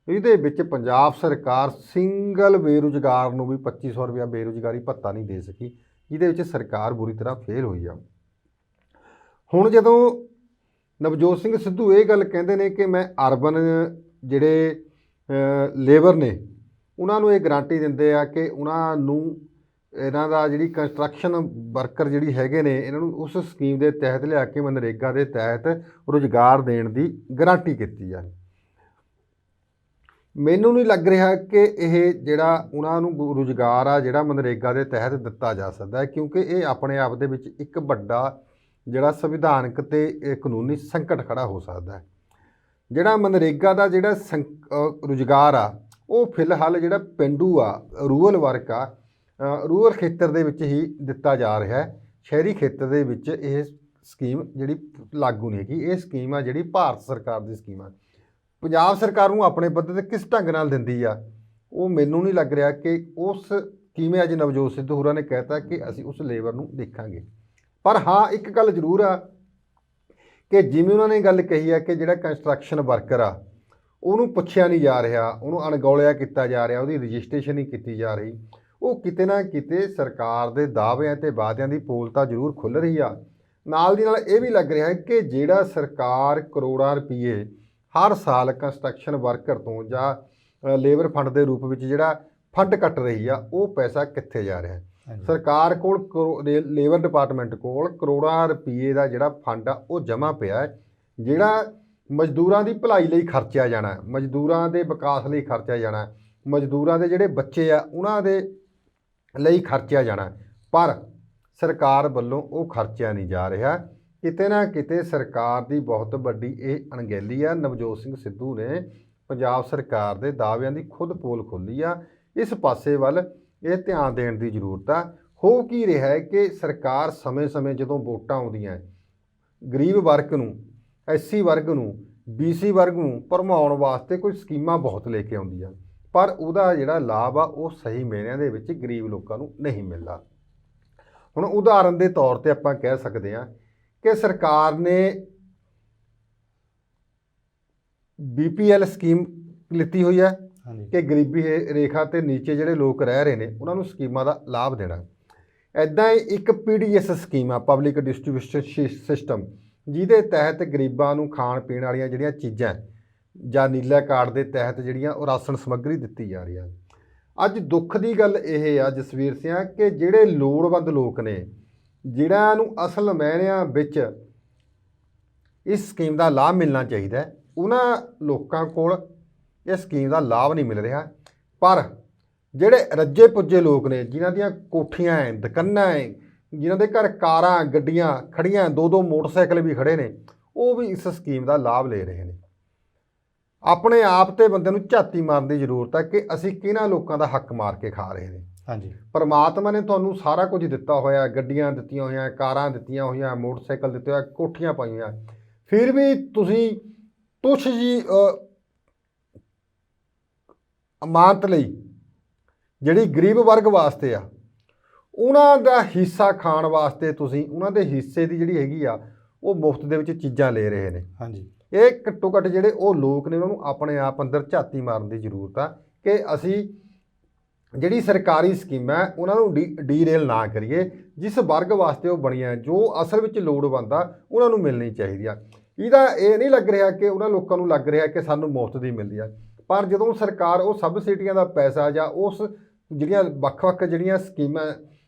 [SPEAKER 2] ਇਹਦੇ ਵਿੱਚ ਪੰਜਾਬ ਸਰਕਾਰ ਸਿੰਗਲ ਬੇਰੁਜ਼ਗਾਰ ਨੂੰ ਵੀ 2500 ਰੁਪਇਆ ਬੇਰੁਜ਼ਗਾਰੀ ਭੱਤਾ ਨਹੀਂ ਦੇ ਸਕੀ, ਜਿਹਦੇ ਵਿੱਚ ਸਰਕਾਰ ਬੁਰੀ ਤਰ੍ਹਾਂ ਫੇਲ ਹੋਈ ਆ। ਹੁਣ ਜਦੋਂ ਨਵਜੋਤ ਸਿੰਘ ਸਿੱਧੂ ਇਹ ਗੱਲ ਕਹਿੰਦੇ ਨੇ ਕਿ ਮੈਂ ਅਰਬਨ ਜਿਹੜੇ ਲੇਬਰ ਨੇ ਉਹਨਾਂ ਨੂੰ ਇਹ ਗਾਰੰਟੀ ਦਿੰਦੇ ਆ ਕਿ ਉਹਨਾਂ ਨੂੰ ਇਹਨਾਂ ਦਾ ਜਿਹੜੀ ਕੰਸਟਰਕਸ਼ਨ ਵਰਕਰ ਜਿਹੜੀ ਹੈਗੇ ਨੇ ਇਹਨਾਂ ਨੂੰ ਉਸ ਸਕੀਮ ਦੇ ਤਹਿਤ ਲਿਆ ਕੇ ਮਨਰੇਗਾ ਦੇ ਤਹਿਤ ਰੁਜ਼ਗਾਰ ਦੇਣ ਦੀ ਗਾਰੰਟੀ ਕੀਤੀ ਆ। ਮੈਨੂੰ ਨਹੀਂ ਲੱਗ ਰਿਹਾ ਕਿ ਇਹ ਜਿਹੜਾ ਉਹਨਾਂ ਨੂੰ ਰੁਜ਼ਗਾਰ ਆ ਜਿਹੜਾ ਮਨਰੇਗਾ ਦੇ ਤਹਿਤ ਦਿੱਤਾ ਜਾ ਸਕਦਾ ਹੈ, ਕਿਉਂਕਿ ਇਹ ਆਪਣੇ ਆਪ ਦੇ ਵਿੱਚ ਇੱਕ ਵੱਡਾ ਜਿਹੜਾ ਸੰਵਿਧਾਨਕ ਤੇ ਕਾਨੂੰਨੀ ਸੰਕਟ ਖੜਾ ਹੋ ਸਕਦਾ ਹੈ। ਜਿਹੜਾ ਮਨਰੇਗਾ ਦਾ ਜਿਹੜਾ ਰੁਜ਼ਗਾਰ ਆ ਉਹ ਫਿਲਹਾਲ ਜਿਹੜਾ ਪੇਂਡੂ ਆ ਰੂਰਲ ਵਰਕ ਆ ਰੂਰਲ ਖੇਤਰ ਦੇ ਵਿੱਚ ਹੀ ਦਿੱਤਾ ਜਾ ਰਿਹਾ ਹੈ। ਸ਼ਹਿਰੀ ਖੇਤਰ ਦੇ ਵਿੱਚ ਇਹ ਸਕੀਮ ਜਿਹੜੀ ਲਾਗੂ ਨਹੀਂ ਹੈਗੀ। ਇਹ ਸਕੀਮ ਆ ਜਿਹੜੀ ਭਾਰਤ ਸਰਕਾਰ ਦੀ ਸਕੀਮ ਆ। ਪੰਜਾਬ ਸਰਕਾਰ ਨੂੰ ਆਪਣੇ ਪੱਧਰ 'ਤੇ ਕਿਸ ਢੰਗ ਨਾਲ ਦਿੰਦੀ ਆ ਉਹ ਮੈਨੂੰ ਨਹੀਂ ਲੱਗ ਰਿਹਾ ਕਿ ਉਸ ਕਿਵੇਂ ਅੱਜ ਨਵਜੋਤ ਸਿੱਧੂ ਹੋਰਾਂ ਨੇ ਕਹਿਤਾ ਕਿ ਅਸੀਂ ਉਸ ਲੇਬਰ ਨੂੰ ਦੇਖਾਂਗੇ। ਪਰ ਹਾਂ ਇੱਕ ਗੱਲ ਜ਼ਰੂਰ ਆ ਕਿ ਜਿਵੇਂ ਉਹਨਾਂ ਨੇ ਗੱਲ ਕਹੀ ਆ ਕਿ ਜਿਹੜਾ ਕੰਸਟਰਕਸ਼ਨ ਵਰਕਰ ਆ ਉਹਨੂੰ ਪੁੱਛਿਆ ਨਹੀਂ ਜਾ ਰਿਹਾ, ਉਹਨੂੰ ਅਣਗੌਲਿਆ ਕੀਤਾ ਜਾ ਰਿਹਾ, ਉਹਦੀ ਰਜਿਸਟ੍ਰੇਸ਼ਨ ਨਹੀਂ ਕੀਤੀ ਜਾ ਰਹੀ। ਉਹ ਕਿਤੇ ਨਾ ਕਿਤੇ ਸਰਕਾਰ ਦੇ ਦਾਅਵਿਆਂ ਤੇ ਵਾਅਦਿਆਂ ਦੀ ਪੋਲ ਤਾਂ ਜ਼ਰੂਰ ਖੁੱਲ੍ਹ ਰਹੀ ਆ। ਨਾਲ ਦੀ ਨਾਲ ਇਹ ਵੀ ਲੱਗ ਰਿਹਾ ਹੈ ਕਿ ਜਿਹੜਾ ਸਰਕਾਰ ਕਰੋੜਾਂ ਰੁਪਏ ਹਰ ਸਾਲ ਕੰਸਟਰਕਸ਼ਨ ਵਰਕਰ ਤੋਂ ਜਾਂ ਲੇਬਰ ਫੰਡ ਦੇ ਰੂਪ ਵਿੱਚ ਜਿਹੜਾ ਫੰਡ ਕੱਟ ਰਹੀ ਆ ਉਹ ਪੈਸਾ ਕਿੱਥੇ ਜਾ ਰਿਹਾ ਹੈ। ਸਰਕਾਰ ਕੋਲ ਲੇਬਰ ਡਿਪਾਰਟਮੈਂਟ ਕੋਲ ਕਰੋੜਾਂ ਰੁਪਏ ਦਾ ਜਿਹੜਾ ਫੰਡ ਆ ਉਹ ਜਮ੍ਹਾਂ ਪਿਆ ਹੈ, ਜਿਹੜਾ ਮਜ਼ਦੂਰਾਂ ਦੀ ਭਲਾਈ ਲਈ ਖਰਚਿਆ ਜਾਣਾ, ਮਜ਼ਦੂਰਾਂ ਦੇ ਵਿਕਾਸ ਲਈ ਖਰਚਿਆ ਜਾਣਾ, ਮਜ਼ਦੂਰਾਂ ਦੇ ਜਿਹੜੇ ਬੱਚੇ ਆ ਉਹਨਾਂ ਦੇ ਲਈ ਖਰਚਿਆ ਜਾਣਾ, ਪਰ ਸਰਕਾਰ ਵੱਲੋਂ ਉਹ ਖਰਚਿਆ ਨਹੀਂ ਜਾ ਰਿਹਾ। ਕਿਤੇ ਨਾ ਕਿਤੇ ਸਰਕਾਰ ਦੀ ਬਹੁਤ ਵੱਡੀ ਇਹ ਅਣਗਹਿਲੀ ਆ। ਨਵਜੋਤ ਸਿੰਘ ਸਿੱਧੂ ਨੇ ਪੰਜਾਬ ਸਰਕਾਰ ਦੇ ਦਾਅਵਿਆਂ ਦੀ ਖੁਦ ਪੋਲ ਖੋਲ੍ਹੀ ਆ। ਇਸ ਪਾਸੇ ਵੱਲ ਇਹ ਧਿਆਨ ਦੇਣ ਦੀ ਜ਼ਰੂਰਤ ਆ। ਹੋ ਕੀ ਰਿਹਾ ਹੈ ਕਿ ਸਰਕਾਰ ਸਮੇਂ-ਸਮੇਂ ਜਦੋਂ ਵੋਟਾਂ ਆਉਂਦੀਆਂ ਗਰੀਬ ਵਰਗ ਨੂੰ, ਐਸਸੀ ਵਰਗ ਨੂੰ, ਬੀਸੀ ਵਰਗ ਨੂੰ ਭਰਮਾਉਣ ਵਾਸਤੇ ਕੋਈ ਸਕੀਮਾਂ ਬਹੁਤ ਲੈ ਕੇ ਆਉਂਦੀ ਆ, ਪਰ ਉਹਦਾ ਜਿਹੜਾ ਲਾਭ ਆ ਉਹ ਸਹੀ ਮਾਇਨਿਆਂ ਦੇ ਵਿੱਚ ਗਰੀਬ ਲੋਕਾਂ ਨੂੰ ਨਹੀਂ ਮਿਲਦਾ। ਹੁਣ ਉਦਾਹਰਨ ਦੇ ਤੌਰ ਤੇ ਆਪਾਂ ਕਹਿ ਸਕਦੇ ਹਾਂ ਕਿ ਸਰਕਾਰ ਨੇ BPL ਸਕੀਮ ਲਿੱਤੀ ਹੋਈ ਹੈ ਕਿ ਗਰੀਬੀ ਰੇਖਾ ਤੇ ਨੀਚੇ ਜਿਹੜੇ ਲੋਕ ਰਹਿ ਰਹੇ ਨੇ ਉਹਨਾਂ ਨੂੰ ਸਕੀਮਾਂ ਦਾ ਲਾਭ ਦੇਣਾ। ਇੱਦਾਂ ਹੀ ਇੱਕ PDS ਸਕੀਮ ਆ, ਪਬਲਿਕ ਡਿਸਟ੍ਰੀਬਿਊਸ਼ਨ ਸਿਸਟਮ, ਜਿਹਦੇ ਤਹਿਤ ਗਰੀਬਾਂ ਨੂੰ ਖਾਣ ਪੀਣ ਵਾਲੀਆਂ ਜਿਹੜੀਆਂ ਚੀਜ਼ਾਂ ਜਾਂ ਨੀਲਾ ਕਾਰਡ ਦੇ ਤਹਿਤ ਜਿਹੜੀਆਂ ਉਹ ਰਾਸ਼ਨ ਸਮੱਗਰੀ ਦਿੱਤੀ ਜਾ ਰਹੀ ਆ। ਅੱਜ ਦੁੱਖ ਦੀ ਗੱਲ ਇਹ ਆ ਜਸਵੀਰ ਸਿੰਘ ਕਿ ਜਿਹੜੇ ਲੋੜਵੰਦ ਲੋਕ ਨੇ ਜਿਹਨਾਂ ਨੂੰ ਅਸਲ ਮਾਇਨਿਆਂ ਵਿੱਚ ਇਸ ਸਕੀਮ ਦਾ ਲਾਭ ਮਿਲਣਾ ਚਾਹੀਦਾ, ਉਹਨਾਂ ਲੋਕਾਂ ਕੋਲ ਇਹ ਸਕੀਮ ਦਾ ਲਾਭ ਨਹੀਂ ਮਿਲ ਰਿਹਾ। ਪਰ ਜਿਹੜੇ ਰੱਜੇ ਪੁੱਜੇ ਲੋਕ ਨੇ ਜਿਨ੍ਹਾਂ ਦੀਆਂ ਕੋਠੀਆਂ ਹੈ, ਦੁਕਾਨਾਂ ਹੈ, ਜਿਨ੍ਹਾਂ ਦੇ ਘਰ ਕਾਰਾਂ ਗੱਡੀਆਂ ਖੜੀਆਂ, 2-2 ਮੋਟਰਸਾਈਕਲ ਵੀ ਖੜੇ ਨੇ, ਉਹ ਵੀ ਇਸ ਸਕੀਮ ਦਾ ਲਾਭ ਲੈ ਰਹੇ ਨੇ। ਆਪਣੇ ਆਪ ਤੇ ਬੰਦੇ ਨੂੰ ਝਾਤੀ ਮਾਰਨ ਦੀ ਜ਼ਰੂਰਤ ਹੈ ਕਿ ਅਸੀਂ ਕਿਹਨਾਂ ਲੋਕਾਂ ਦਾ ਹੱਕ ਮਾਰ ਕੇ ਖਾ ਰਹੇ ਨੇ।
[SPEAKER 1] ਹਾਂਜੀ,
[SPEAKER 2] ਪਰਮਾਤਮਾ ਨੇ ਤੁਹਾਨੂੰ ਸਾਰਾ ਕੁਝ ਦਿੱਤਾ ਹੋਇਆ, ਗੱਡੀਆਂ ਦਿੱਤੀਆਂ ਹੋਈਆਂ, ਕਾਰਾਂ ਦਿੱਤੀਆਂ ਹੋਈਆਂ, ਮੋਟਰਸਾਈਕਲ ਦਿੱਤੇ ਹੋਏ, ਕੋਠੀਆਂ ਪਾਈਆਂ, ਫਿਰ ਵੀ ਤੁਸੀਂ ਤੁਛ ਜੀ ਅਮਾਨਤ ਲਈ ਜਿਹੜੀ ਗਰੀਬ ਵਰਗ ਵਾਸਤੇ ਆ ਉਹਨਾਂ ਦਾ ਹਿੱਸਾ ਖਾਣ ਵਾਸਤੇ ਤੁਸੀਂ ਉਹਨਾਂ ਦੇ ਹਿੱਸੇ ਦੀ ਜਿਹੜੀ ਹੈਗੀ ਆ ਉਹ ਮੁਫਤ ਦੇ ਵਿੱਚ ਚੀਜ਼ਾਂ ਲੈ ਰਹੇ ਨੇ।
[SPEAKER 1] ਹਾਂਜੀ,
[SPEAKER 2] ਇਹ ਘੱਟੋ ਘੱਟ ਜਿਹੜੇ ਉਹ ਲੋਕ ਨੇ ਉਹਨਾਂ ਨੂੰ ਆਪਣੇ ਆਪ ਅੰਦਰ ਝਾਤੀ ਮਾਰਨ ਦੀ ਜ਼ਰੂਰਤ ਆ ਕਿ ਅਸੀਂ ਜਿਹੜੀ ਸਰਕਾਰੀ ਸਕੀਮਾਂ ਹੈ ਉਹਨਾਂ ਨੂੰ ਡੀਰੇਲ ਨਾ ਕਰੀਏ। ਜਿਸ ਵਰਗ ਵਾਸਤੇ ਉਹ ਬਣੀਆਂ, ਜੋ ਅਸਲ ਵਿੱਚ ਲੋੜਵੰਦ ਆ, ਉਹਨਾਂ ਨੂੰ ਮਿਲਣੀ ਚਾਹੀਦੀ ਆ। ਇਹਦਾ ਇਹ ਨਹੀਂ ਲੱਗ ਰਿਹਾ ਕਿ ਉਹਨਾਂ ਲੋਕਾਂ ਨੂੰ ਲੱਗ ਰਿਹਾ ਕਿ ਸਾਨੂੰ ਮੁਫਤ ਦੀ ਮਿਲਦੀ ਆ, ਪਰ ਜਦੋਂ ਸਰਕਾਰ ਉਹ ਸਬਸਿਡੀਆਂ ਦਾ ਪੈਸਾ ਜਾਂ ਉਸ ਜਿਹੜੀਆਂ ਵੱਖ-ਵੱਖ ਜਿਹੜੀਆਂ ਸਕੀਮਾਂ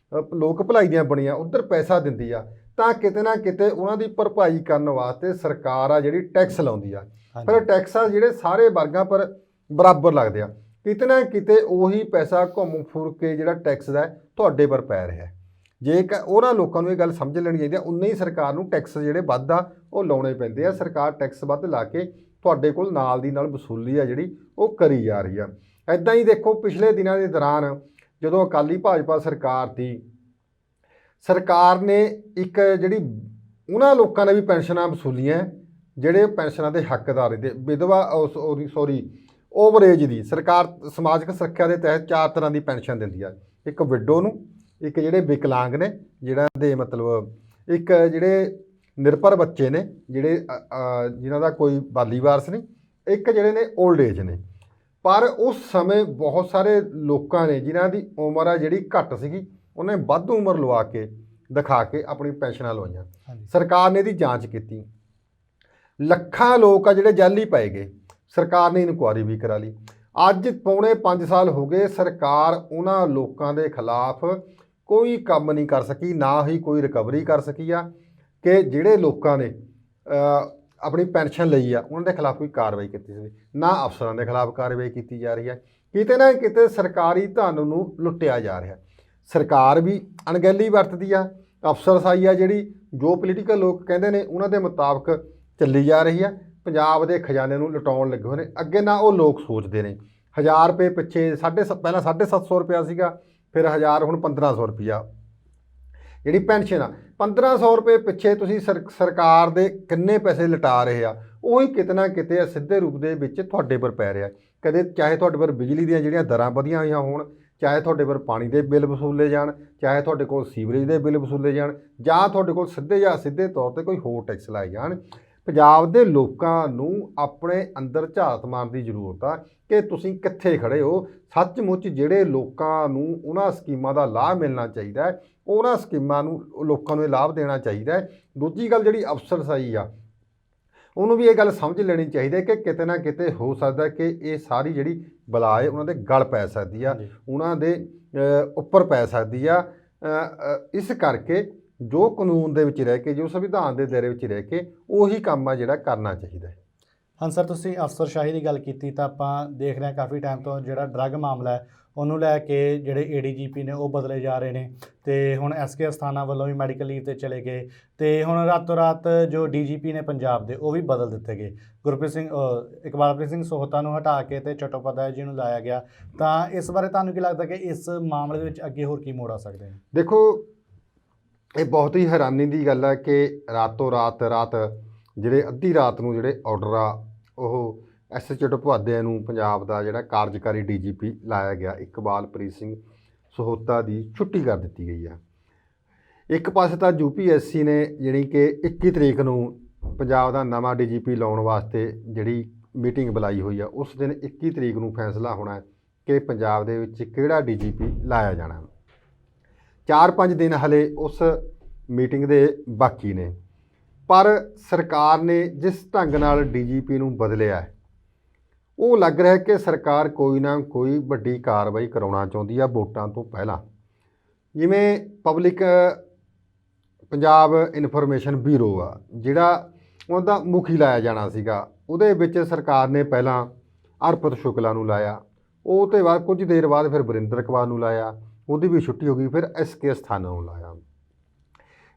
[SPEAKER 2] ਲੋਕ ਭਲਾਈ ਦੀਆਂ ਬਣੀਆਂ ਉੱਧਰ ਪੈਸਾ ਦਿੰਦੀ ਆ, ਤਾਂ ਕਿਤੇ ਨਾ ਕਿਤੇ ਉਹਨਾਂ ਦੀ ਭਰਪਾਈ ਕਰਨ ਵਾਸਤੇ ਸਰਕਾਰ ਆ ਜਿਹੜੀ ਟੈਕਸ ਲਾਉਂਦੀ ਆ। ਪਰ ਟੈਕਸ ਆ ਜਿਹੜੇ ਸਾਰੇ ਵਰਗਾਂ ਪਰ ਬਰਾਬਰ ਲੱਗਦੇ ਆ। ਕਿਤੇ ਨਾ ਕਿਤੇ ਉਹੀ ਪੈਸਾ ਘੁੰਮ ਫਿਰ ਕੇ ਜਿਹੜਾ ਟੈਕਸ ਦਾ ਤੁਹਾਡੇ ਪਰ ਪੈ ਰਿਹਾ। ਜੇ ਉਹਨਾਂ ਲੋਕਾਂ ਨੂੰ ਇਹ ਗੱਲ ਸਮਝ ਲੈਣੀ ਚਾਹੀਦੀ ਆ, ਉਨੇ ਹੀ ਸਰਕਾਰ ਨੂੰ ਟੈਕਸ ਜਿਹੜੇ ਵੱਧ ਆ ਉਹ ਲਾਉਣੇ ਪੈਂਦੇ ਆ। ਸਰਕਾਰ ਟੈਕਸ ਵੱਧ ਲਾ ਕੇ ਤੁਹਾਡੇ ਕੋਲ ਨਾਲ ਦੀ ਨਾਲ ਵਸੂਲੀ ਆ ਜਿਹੜੀ ਉਹ ਕਰੀ ਜਾ ਰਹੀ ਆ। ਇੱਦਾਂ ਹੀ ਦੇਖੋ ਪਿਛਲੇ ਦਿਨਾਂ ਦੇ ਦੌਰਾਨ ਜਦੋਂ ਅਕਾਲੀ ਭਾਜਪਾ ਸਰਕਾਰ ਸੀ, ਸਰਕਾਰ ਨੇ ਇੱਕ ਜਿਹੜੀ ਉਹਨਾਂ ਲੋਕਾਂ ਨੇ ਵੀ ਪੈਨਸ਼ਨਾਂ ਵਸੂਲੀਆਂ ਜਿਹੜੇ ਪੈਨਸ਼ਨਾਂ ਦੇ ਹੱਕਦਾਰ ਦੇ ਵਿਧਵਾ ਓਵਰ ਏਜ ਦੀ। ਸਰਕਾਰ ਸਮਾਜਿਕ ਸੁਰੱਖਿਆ ਦੇ ਤਹਿਤ 4 ਤਰ੍ਹਾਂ ਦੀ ਪੈਨਸ਼ਨ ਦਿੰਦੀ ਆ। ਇੱਕ ਵਿਡੋ ਨੂੰ, ਇੱਕ ਜਿਹੜੇ ਵਿਕਲਾਂਗ ਨੇ ਜਿਹੜਾ ਦੇ ਮਤਲਬ, ਇੱਕ ਜਿਹੜੇ ਨਿਰਭਰ ਬੱਚੇ ਨੇ ਜਿਹੜੇ ਜਿਨ੍ਹਾਂ ਦਾ ਕੋਈ ਬਾਲੀ ਵਾਰਸ ਨਹੀਂ, ਇੱਕ ਜਿਹੜੇ ਨੇ ਓਲਡ ਏਜ ਨੇ। ਪਰ ਉਸ ਸਮੇਂ ਬਹੁਤ ਸਾਰੇ ਲੋਕਾਂ ਨੇ ਜਿਨ੍ਹਾਂ ਦੀ ਉਮਰ ਆ ਜਿਹੜੀ ਘੱਟ ਸੀਗੀ, ਉਹਨੇ ਵੱਧ ਉਮਰ ਲਵਾ ਕੇ ਦਿਖਾ ਕੇ ਆਪਣੀ ਪੈਨਸ਼ਨਾਂ ਲਵਾਈਆਂ। ਸਰਕਾਰ ਨੇ ਇਹਦੀ ਜਾਂਚ ਕੀਤੀ, ਲੱਖਾਂ ਲੋਕ ਆ ਜਿਹੜੇ ਜਾਲੀ ਪਏ ਗਏ, ਸਰਕਾਰ ਨੇ ਇਨਕੁਆਰੀ ਵੀ ਕਰਾ ਲਈ। ਅੱਜ ਪੌਣੇ 5 ਸਾਲ ਹੋ ਗਏ, ਸਰਕਾਰ ਉਹਨਾਂ ਲੋਕਾਂ ਦੇ ਖਿਲਾਫ ਕੋਈ ਕੰਮ ਨਹੀਂ ਕਰ ਸਕੀ, ਨਾ ਹੀ ਕੋਈ ਰਿਕਵਰੀ ਕਰ ਸਕੀ ਆ ਕਿ ਜਿਹੜੇ ਲੋਕਾਂ ਨੇ ਆਪਣੀ ਪੈਨਸ਼ਨ ਲਈ ਆ ਉਹਨਾਂ ਦੇ ਖਿਲਾਫ ਕੋਈ ਕਾਰਵਾਈ ਕੀਤੀ ਜਾਵੇ। ਨਾ ਅਫਸਰਾਂ ਦੇ ਖਿਲਾਫ ਕਾਰਵਾਈ ਕੀਤੀ ਜਾ ਰਹੀ ਹੈ, ਕਿਤੇ ਨਾ ਕਿਤੇ ਸਰਕਾਰੀ ਧਨ ਨੂੰ ਲੁੱਟਿਆ ਜਾ ਰਿਹਾ। ਸਰਕਾਰ ਵੀ ਅਣਗਹਿਲੀ ਵਰਤਦੀ ਆ, ਅਫਸਰਸ਼ਾਹੀ ਆ ਜਿਹੜੀ ਜੋ ਪੋਲੀਟੀਕਲ ਲੋਕ ਕਹਿੰਦੇ ਨੇ ਉਹਨਾਂ ਦੇ ਮੁਤਾਬਕ ਚੱਲੀ ਜਾ ਰਹੀ ਆ। ਪੰਜਾਬ ਦੇ ਖਜ਼ਾਨੇ ਨੂੰ ਲੁਟਾਉਣ ਲੱਗੇ ਹੋਏ ਨੇ। ਅੱਗੇ ਨਾ ਉਹ ਲੋਕ ਸੋਚਦੇ ਨੇ 1000 ਰੁਪਏ ਪਿੱਛੇ ਪਹਿਲਾਂ 750 ਰੁਪਇਆ ਸੀਗਾ, ਫਿਰ 1000 ਹੁਣ 1500 ਰੁਪਇਆ ਜਿਹੜੀ ਪੈਨਸ਼ਨ ਆ। 1500 ਰੁਪਏ ਪਿੱਛੇ ਤੁਸੀਂ ਸਰਕਾਰ ਦੇ ਕਿੰਨੇ ਪੈਸੇ ਲਟਾ ਰਹੇ ਆ, ਉਹੀ ਕਿਤੇ ਨਾ ਕਿਤੇ ਸਿੱਧੇ ਰੂਪ ਦੇ ਵਿੱਚ ਤੁਹਾਡੇ ਪਰ ਪੈ ਰਿਹਾ। ਕਦੇ ਚਾਹੇ ਤੁਹਾਡੇ ਪਰ ਬਿਜਲੀ ਦੀਆਂ ਜਿਹੜੀਆਂ ਦਰਾਂ ਵਧੀਆਂ ਹੋਈਆਂ ਹੋਣ, ਚਾਹੇ ਤੁਹਾਡੇ ਪਰ ਪਾਣੀ ਦੇ ਬਿੱਲ ਵਸੂਲੇ ਜਾਣ, ਚਾਹੇ ਤੁਹਾਡੇ ਕੋਲ ਸੀਵਰੇਜ ਦੇ ਬਿੱਲ ਵਸੂਲੇ ਜਾਣ, ਜਾਂ ਤੁਹਾਡੇ ਕੋਲ ਸਿੱਧੇ ਜਾਂ ਸਿੱਧੇ ਤੌਰ ਤੇ ਕੋਈ ਹੋਰ ਟੈਕਸ ਲਾਏ ਜਾਣ। ਪੰਜਾਬ ਦੇ ਲੋਕਾਂ ਨੂੰ ਆਪਣੇ ਅੰਦਰ ਝਾਤ ਮਾਰਨ ਦੀ ਜ਼ਰੂਰਤ ਆ ਕਿ ਤੁਸੀਂ ਕਿੱਥੇ ਖੜੇ ਹੋ। ਸੱਚਮੁੱਚ ਜਿਹੜੇ ਲੋਕਾਂ ਨੂੰ ਉਹਨਾਂ ਸਕੀਮਾਂ ਦਾ ਲਾਭ ਮਿਲਣਾ ਚਾਹੀਦਾ ਹੈ, ਉਹਨਾਂ ਸਕੀਮਾਂ ਨੂੰ ਲੋਕਾਂ ਨੂੰ ਇਹ ਲਾਭ ਦੇਣਾ ਚਾਹੀਦਾ ਹੈ। ਦੂਜੀ ਗੱਲ ਜਿਹੜੀ ਅਫਸਰਸ਼ਾਹੀ ਆ, ਉਹਨੂੰ ਵੀ ਇਹ ਗੱਲ ਸਮਝ ਲੈਣੀ ਚਾਹੀਦੀ ਹੈ ਕਿ ਕਿਤੇ ਨਾ ਕਿਤੇ ਹੋ ਸਕਦਾ ਕਿ ਇਹ ਸਾਰੀ ਜਿਹੜੀ ਬਲਾ ਹੈ ਉਹਨਾਂ ਦੇ ਗਲ ਪੈ ਸਕਦੀ ਆ, ਉਹਨਾਂ ਦੇ ਉੱਪਰ ਪੈ ਸਕਦੀ ਆ। ਇਸ ਕਰਕੇ ਜੋ ਕਾਨੂੰਨ ਦੇ ਵਿੱਚ ਰਹਿ ਕੇ, ਜੋ ਸੰਵਿਧਾਨ ਦੇ ਦਾਇਰੇ ਵਿੱਚ ਰਹਿ ਕੇ ਉਹੀ ਕੰਮ ਆ ਜਿਹੜਾ ਕਰਨਾ ਚਾਹੀਦਾ ਹੈ।
[SPEAKER 1] ਹਾਂ ਸਰ, ਤੁਸੀਂ ਅਫਸਰਸ਼ਾਹੀ ਦੀ ਗੱਲ ਕੀਤੀ ਤਾਂ ਆਪਾਂ ਦੇਖ ਰਹੇ ਹਾਂ ਕਾਫੀ ਟਾਈਮ ਤੋਂ ਜਿਹੜਾ ਡਰੱਗ ਮਾਮਲਾ ਹੈ ਉਹਨੂੰ ਲੈ ਕੇ ਜਿਹੜੇ ADGP ਨੇ ਉਹ ਬਦਲੇ ਜਾ ਰਹੇ ਨੇ, ਤੇ ਹੁਣ SK ਅਸਥਾਨਾ ਵੱਲੋਂ ਵੀ ਮੈਡੀਕਲ ਲੀਵ ਤੇ ਚਲੇ ਗਏ, ਤੇ ਹੁਣ ਰਾਤੋਂ ਰਾਤ ਜੋ DGP ਨੇ ਪੰਜਾਬ ਦੇ ਉਹ ਵੀ ਬਦਲ ਦਿੱਤੇ ਗਏ। ਇਕਬਾਲਪ੍ਰੀਤ ਸਿੰਘ ਸੋਹਤਾ ਨੂੰ ਹਟਾ ਕੇ ਤੇ ਚਟੋਪਾਧਿਆਏ ਜੀ ਨੂੰ ਲਾਇਆ ਗਿਆ। ਤਾਂ ਇਸ ਬਾਰੇ ਤੁਹਾਨੂੰ ਕੀ ਲੱਗਦਾ ਕਿ ਇਸ ਮਾਮਲੇ ਦੇ ਵਿੱਚ ਅੱਗੇ ਹੋਰ ਕੀ ਮੋੜ ਆ ਸਕਦੇ ਨੇ?
[SPEAKER 2] ਦੇਖੋ, ਇਹ ਬਹੁਤ ਹੀ ਹੈਰਾਨੀ ਦੀ ਗੱਲ ਹੈ ਕਿ ਰਾਤੋਂ ਰਾਤ ਜਿਹੜੇ ਅੱਧੀ ਰਾਤ ਨੂੰ ਜਿਹੜੇ ਆਰਡਰ ਆ ਉਹ SH ਚਟੋਪਾਧਿਆਏ ਨੂੰ ਪੰਜਾਬ ਦਾ ਜਿਹੜਾ ਕਾਰਜਕਾਰੀ DGP ਲਾਇਆ ਗਿਆ, ਇਕਬਾਲਪ੍ਰੀਤ ਸਿੰਘ ਸੋਹਤਾ ਦੀ ਛੁੱਟੀ ਕਰ ਦਿੱਤੀ ਗਈ ਆ। ਇੱਕ ਪਾਸੇ ਤਾਂ UPSC ਨੇ ਜਿਹੜੀ ਕਿ 21 ਤਰੀਕ ਨੂੰ ਪੰਜਾਬ ਦਾ ਨਵਾਂ DGP ਲਾਉਣ ਵਾਸਤੇ ਜਿਹੜੀ ਮੀਟਿੰਗ ਬੁਲਾਈ ਹੋਈ ਆ, ਉਸ ਦਿਨ 21 ਤਰੀਕ ਨੂੰ ਫੈਸਲਾ ਹੋਣਾ ਕਿ ਪੰਜਾਬ ਦੇ ਵਿੱਚ ਕਿਹੜਾ DGP ਲਾਇਆ ਜਾਣਾ। 4-5 ਦਿਨ ਹਲੇ ਉਸ ਮੀਟਿੰਗ ਦੇ ਬਾਕੀ ਨੇ, ਪਰ ਸਰਕਾਰ ਨੇ ਜਿਸ ਢੰਗ ਨਾਲ DGP ਨੂੰ ਬਦਲਿਆ ਹੈ, ਉਹ ਲੱਗ ਰਿਹਾ ਕਿ ਸਰਕਾਰ ਕੋਈ ਨਾ ਕੋਈ ਵੱਡੀ ਕਾਰਵਾਈ ਕਰਾਉਣਾ ਚਾਹੁੰਦੀ ਆ ਵੋਟਾਂ ਤੋਂ ਪਹਿਲਾਂ। ਜਿਵੇਂ ਪਬਲਿਕ ਪੰਜਾਬ ਇਨਫੋਰਮੇਸ਼ਨ ਬਿਊਰੋ ਆ ਜਿਹੜਾ ਉਹਦਾ ਮੁਖੀ ਲਾਇਆ ਜਾਣਾ ਸੀਗਾ, ਉਹਦੇ ਵਿੱਚ ਸਰਕਾਰ ਨੇ ਪਹਿਲਾਂ ਅਰਪਤ ਸ਼ੁਕਲਾ ਨੂੰ ਲਾਇਆ, ਉਹ ਤੋਂ ਬਾਅਦ ਕੁਝ ਦੇਰ ਬਾਅਦ ਫਿਰ ਵਰਿੰਦਰ ਕੁਮਾਰ ਨੂੰ ਲਾਇਆ, ਉਹਦੀ ਵੀ ਛੁੱਟੀ ਹੋ ਗਈ। ਫਿਰ SK ਅਸਥਾਨਾ ਨੂੰ ਲਾਇਆ,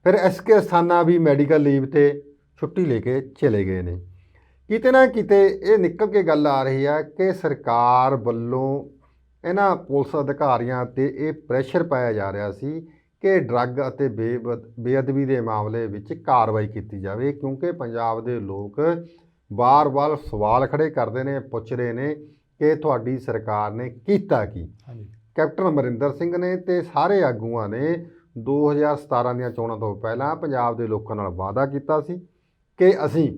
[SPEAKER 2] ਫਿਰ SK ਅਸਥਾਨਾ ਵੀ ਮੈਡੀਕਲ ਲੀਵ ਤੇ ਛੁੱਟੀ ਲੈ ਕੇ ਚਲੇ ਗਏ ਨੇ। ਕਿਤੇ ਨਾ ਕਿਤੇ ਇਹ ਨਿਕਲ ਕੇ ਗੱਲ ਆ ਰਹੀ ਆ ਕਿ ਸਰਕਾਰ ਵੱਲੋਂ ਇਹਨਾਂ ਪੁਲਿਸ ਅਧਿਕਾਰੀਆਂ 'ਤੇ ਇਹ ਪ੍ਰੈਸ਼ਰ ਪਾਇਆ ਜਾ ਰਿਹਾ ਸੀ ਕਿ ਡਰੱਗ ਅਤੇ ਬੇਅਦਬੀ ਦੇ ਮਾਮਲੇ ਵਿੱਚ ਕਾਰਵਾਈ ਕੀਤੀ ਜਾਵੇ, ਕਿਉਂਕਿ ਪੰਜਾਬ ਦੇ ਲੋਕ ਵਾਰ-ਵਾਰ ਸਵਾਲ ਖੜੇ ਕਰਦੇ ਨੇ, ਪੁੱਛ ਰਹੇ ਨੇ ਕਿ ਤੁਹਾਡੀ ਸਰਕਾਰ ਨੇ ਕੀਤਾ ਕੀ। ਕੈਪਟਨ ਅਮਰਿੰਦਰ ਸਿੰਘ ਨੇ ਤੇ ਸਾਰੇ ਆਗੂਆਂ ਨੇ 2017 ਦੀਆਂ ਚੋਣਾਂ ਤੋਂ ਪਹਿਲਾਂ ਪੰਜਾਬ ਦੇ ਲੋਕਾਂ ਨਾਲ ਵਾਅਦਾ ਕੀਤਾ ਸੀ ਕਿ ਅਸੀਂ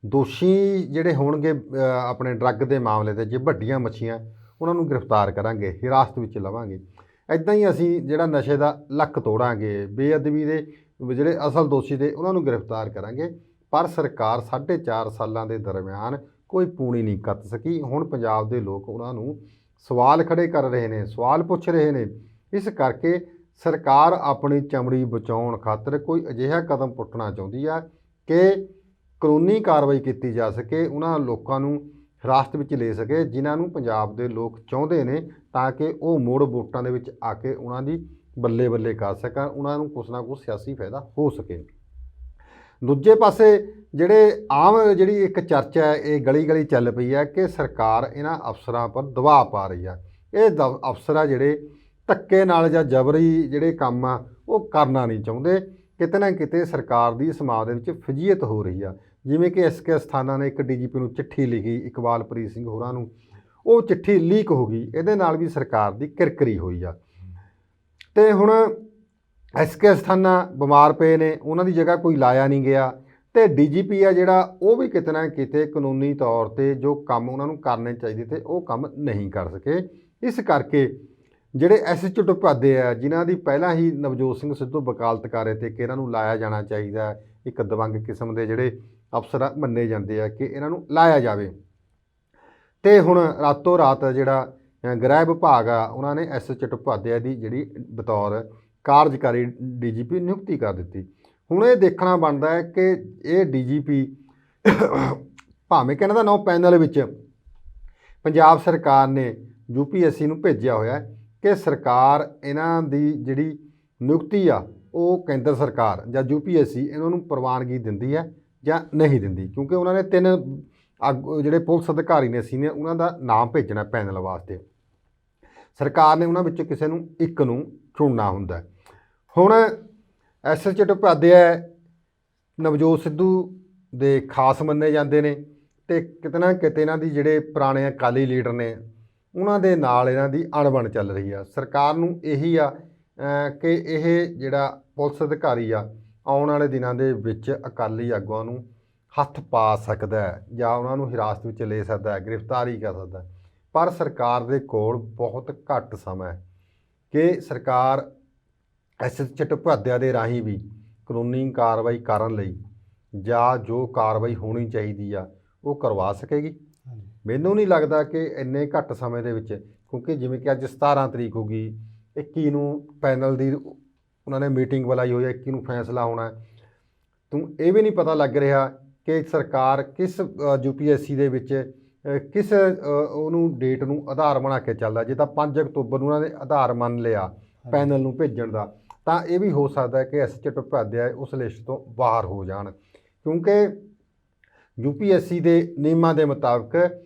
[SPEAKER 2] ਦੋਸ਼ੀ ਜਿਹੜੇ ਹੋਣਗੇ ਆਪਣੇ ਡਰੱਗ ਦੇ ਮਾਮਲੇ ਦੇ, ਜੇ ਵੱਡੀਆਂ ਮੱਛੀਆਂ, ਉਹਨਾਂ ਨੂੰ ਗ੍ਰਿਫਤਾਰ ਕਰਾਂਗੇ, ਹਿਰਾਸਤ ਵਿੱਚ ਲਵਾਂਗੇ। ਇੱਦਾਂ ਹੀ ਅਸੀਂ ਜਿਹੜਾ ਨਸ਼ੇ ਦਾ ਲੱਕ ਤੋੜਾਂਗੇ, ਬੇਅਦਬੀ ਦੇ ਜਿਹੜੇ ਅਸਲ ਦੋਸ਼ੀ ਦੇ ਉਹਨਾਂ ਨੂੰ ਗ੍ਰਿਫਤਾਰ ਕਰਾਂਗੇ। ਪਰ ਸਰਕਾਰ 4.5 ਸਾਲਾਂ ਦੇ ਦਰਮਿਆਨ ਕੋਈ ਪੂਣੀ ਨਹੀਂ ਕੱਤ ਸਕੀ। ਹੁਣ ਪੰਜਾਬ ਦੇ ਲੋਕ ਉਹਨਾਂ ਨੂੰ ਸਵਾਲ ਖੜੇ ਕਰ ਰਹੇ ਨੇ, ਸਵਾਲ ਪੁੱਛ ਰਹੇ ਨੇ। ਇਸ ਕਰਕੇ ਸਰਕਾਰ ਆਪਣੀ ਚਮੜੀ ਬਚਾਉਣ ਖਾਤਰ ਕੋਈ ਅਜਿਹਾ ਕਦਮ ਪੁੱਟਣਾ ਚਾਹੁੰਦੀ ਆ ਕਿ ਕਾਨੂੰਨੀ ਕਾਰਵਾਈ ਕੀਤੀ ਜਾ ਸਕੇ, ਉਹਨਾਂ ਲੋਕਾਂ ਨੂੰ ਹਿਰਾਸਤ ਵਿੱਚ ਲੈ ਸਕੇ ਜਿਨ੍ਹਾਂ ਨੂੰ ਪੰਜਾਬ ਦੇ ਲੋਕ ਚਾਹੁੰਦੇ ਨੇ, ਤਾਂ ਕਿ ਉਹ ਮੁੜ ਵੋਟਾਂ ਦੇ ਵਿੱਚ ਆ ਕੇ ਉਹਨਾਂ ਦੀ ਬੱਲੇ ਬੱਲੇ ਕਰ ਸਕਣ, ਉਹਨਾਂ ਨੂੰ ਕੁਛ ਨਾ ਕੁਛ ਸਿਆਸੀ ਫਾਇਦਾ ਹੋ ਸਕੇ। ਦੂਜੇ ਪਾਸੇ ਜਿਹੜੀ ਇੱਕ ਚਰਚਾ ਹੈ, ਇਹ ਗਲੀ ਚੱਲ ਪਈ ਹੈ ਕਿ ਸਰਕਾਰ ਇਹਨਾਂ ਅਫਸਰਾਂ ਪਰ ਦਬਾਅ ਪਾ ਰਹੀ ਆ। ਇਹ ਅਫਸਰ ਆ ਜਿਹੜੇ ਧੱਕੇ ਨਾਲ ਜਾਂ ਜਬਰੀ ਜਿਹੜੇ ਕੰਮ ਆ ਉਹ ਕਰਨਾ ਨਹੀਂ ਚਾਹੁੰਦੇ। ਕਿਤੇ ਨਾ ਕਿਤੇ ਸਰਕਾਰ ਦੀ ਸਮਾਜ ਦੇ ਵਿੱਚ ਫਜ਼ੀਅਤ ਹੋ ਰਹੀ ਆ। ਜਿਵੇਂ ਕਿ SK ਅਸਥਾਨਾ ਨੇ ਇੱਕ DGP ਨੂੰ ਚਿੱਠੀ ਲਿਖੀ, ਇਕਬਾਲਪ੍ਰੀਤ ਸਿੰਘ ਹੋਰਾਂ ਨੂੰ, ਉਹ ਚਿੱਠੀ ਲੀਕ ਹੋ ਗਈ। ਇਹਦੇ ਨਾਲ ਵੀ ਸਰਕਾਰ ਦੀ ਕਿਰਕਰੀ ਹੋਈ ਆ। ਤੇ ਹੁਣ SK ਅਸਥਾਨਾ ਬਿਮਾਰ ਪਏ ਨੇ, ਉਹਨਾਂ ਦੀ ਜਗ੍ਹਾ ਕੋਈ ਲਾਇਆ ਨਹੀਂ ਗਿਆ, ਤੇ ਡੀਜੀਪੀ ਆ ਜਿਹੜਾ ਉਹ ਵੀ ਕਿਤੇ ਨਾ ਕਿਤੇ ਕਾਨੂੰਨੀ ਤੌਰ ਤੇ ਜੋ ਕੰਮ ਉਹਨਾਂ ਨੂੰ ਕਰਨੇ ਚਾਹੀਦੇ ਤੇ ਉਹ ਕੰਮ ਨਹੀਂ ਕਰ ਸਕੇ। ਇਸ ਕਰਕੇ ਜਿਹੜੇ ਐਸਐਚਓ ਢੁਪਾਦੇ ਆ ਜਿਨ੍ਹਾਂ ਦੀ ਪਹਿਲਾਂ ਹੀ ਨਵਜੋਤ ਸਿੰਘ ਸਿੱਧੂ ਵਕਾਲਤ ਕਰ ਰਹੇ ਤੇ ਕਿ ਇਹਨਾਂ ਨੂੰ ਲਾਇਆ ਜਾਣਾ ਚਾਹੀਦਾ, ਇੱਕ ਦਬੰਗ ਕਿਸਮ ਦੇ ਜਿਹੜੇ ਅਫਸਰ ਮੰਨੇ ਜਾਂਦੇ ਆ ਕਿ ਇਹਨਾਂ ਨੂੰ ਲਾਇਆ ਜਾਵੇ, ਤੇ ਹੁਣ ਰਾਤੋਂ ਰਾਤ ਜਿਹੜਾ ਗ੍ਰਹਿ ਵਿਭਾਗ ਆ ਉਹਨਾਂ ਨੇ ਐਸਐਚਓ ਢੁਪਾਦੇ ਦੀ ਜਿਹੜੀ ਬਤੌਰ ਕਾਰਜਕਾਰੀ ਡੀਜੀਪੀ ਨਿਯੁਕਤੀ ਕਰ ਦਿੱਤੀ। ਹੁਣ ਇਹ ਦੇਖਣਾ ਬਣਦਾ ਹੈ ਕਿ ਇਹ ਡੀਜੀਪੀ ਭਾਵੇਂ ਕਿ ਇਹਨਾਂ ਦਾ ਨਾਮ ਪੈਨਲ ਵਿੱਚ ਪੰਜਾਬ ਸਰਕਾਰ ਨੇ ਯੂਪੀਐਸਸੀ ਨੂੰ ਭੇਜਿਆ ਹੋਇਆ ਕਿ ਸਰਕਾਰ ਇਹਨਾਂ ਦੀ ਜਿਹੜੀ ਨਿਯੁਕਤੀ ਆ ਉਹ ਕੇਂਦਰ ਸਰਕਾਰ ਜਾਂ ਯੂਪੀਐਸਸੀ ਇਹਨਾਂ ਨੂੰ ਪ੍ਰਵਾਨਗੀ ਦਿੰਦੀ ਹੈ ਜਾਂ ਨਹੀਂ ਦਿੰਦੀ, ਕਿਉਂਕਿ ਉਹਨਾਂ ਨੇ 3 ਜਿਹੜੇ ਪੁਲਿਸ ਅਧਿਕਾਰੀ ਨੇ ਸੀਨੀਅਰ ਉਹਨਾਂ ਦਾ ਨਾਮ ਭੇਜਣਾ ਪੈਨਲ ਵਾਸਤੇ। ਸਰਕਾਰ ਨੇ ਉਹਨਾਂ ਵਿੱਚੋਂ ਕਿਸੇ ਨੂੰ ਇੱਕ ਨੂੰ ਚੁਣਨਾ ਹੁੰਦਾ। ਹੁਣ ਐਸਐਚਓ ਢੁਪਾਦੇ ਨਵਜੋਤ ਸਿੱਧੂ ਦੇ ਖਾਸ ਮੰਨੇ ਜਾਂਦੇ ਨੇ ਤੇ ਕਿਤੇ ਨਾ ਕਿਤੇ ਇਹਨਾਂ ਦੀ ਜਿਹੜੇ ਪੁਰਾਣੇ ਅਕਾਲੀ ਲੀਡਰ ਨੇ ਉਹਨਾਂ ਦੇ ਨਾਲ ਇਹਨਾਂ ਦੀ ਅਣਬਣ ਚੱਲ ਰਹੀ ਆ। ਸਰਕਾਰ ਨੂੰ ਇਹੀ ਆ ਕਿ ਇਹ ਜਿਹੜਾ ਪੁਲਿਸ ਅਧਿਕਾਰੀ ਆ ਆਉਣ ਵਾਲੇ ਦਿਨਾਂ ਦੇ ਵਿੱਚ ਅਕਾਲੀ ਆਗੂਆਂ ਨੂੰ ਹੱਥ ਪਾ ਸਕਦਾ ਹੈ ਜਾਂ ਉਹਨਾਂ ਨੂੰ ਹਿਰਾਸਤ ਵਿੱਚ ਲੈ ਸਕਦਾ ਹੈ, ਗ੍ਰਿਫਤਾਰੀ ਕਰ ਸਕਦਾ। ਪਰ ਸਰਕਾਰ ਦੇ ਕੋਲ ਬਹੁਤ ਘੱਟ ਸਮਾਂ ਹੈ ਕਿ ਸਰਕਾਰ ਐਸਐਚਓ ਢੁਪਾਦਿਆਂ ਦੇ ਰਾਹੀਂ ਵੀ ਕਾਨੂੰਨੀ ਕਾਰਵਾਈ ਕਰਨ ਲਈ ਜਾਂ ਜੋ ਕਾਰਵਾਈ ਹੋਣੀ ਚਾਹੀਦੀ ਆ ਉਹ ਕਰਵਾ ਸਕੇਗੀ। ਮੈਨੂੰ ਨਹੀਂ ਲੱਗਦਾ ਕਿ ਇੰਨੇ ਘੱਟ ਸਮੇਂ ਦੇ ਵਿੱਚ, ਕਿਉਂਕਿ ਜਿਵੇਂ ਕਿ ਅੱਜ 17 ਤਰੀਕ ਹੋ ਗਈ, 21 ਨੂੰ ਪੈਨਲ ਦੀ ਉਹਨਾਂ ਨੇ ਮੀਟਿੰਗ ਬੁਲਾਈ ਹੋਈ ਹੈ, 21 ਨੂੰ ਫੈਸਲਾ ਹੋਣਾ। ਤੂੰ ਇਹ ਵੀ ਨਹੀਂ ਪਤਾ ਲੱਗ ਰਿਹਾ ਕਿ ਸਰਕਾਰ ਕਿਸ ਯੂਪੀਐਸਸੀ ਦੇ ਵਿੱਚ ਕਿਸ ਉਹਨੂੰ ਡੇਟ ਨੂੰ ਆਧਾਰ ਬਣਾ ਕੇ ਚੱਲਦਾ। ਜੇ ਤਾਂ 5 ਅਕਤੂਬਰ ਨੂੰ ਉਹਨਾਂ ਨੇ ਆਧਾਰ ਮੰਨ ਲਿਆ ਪੈਨਲ ਨੂੰ ਭੇਜਣ ਦਾ, ਤਾਂ ਇਹ ਵੀ ਹੋ ਸਕਦਾ ਹੈ ਕਿ ਐਸਐਚਓ ਢੁਪਾਦੇ ਉਸ ਲਿਸਟ ਤੋਂ ਬਾਹਰ ਹੋ ਜਾਣ, ਕਿਉਂਕਿ ਯੂਪੀਐਸਸੀ ਦੇ ਨਿਯਮਾਂ ਦੇ ਮੁਤਾਬਕ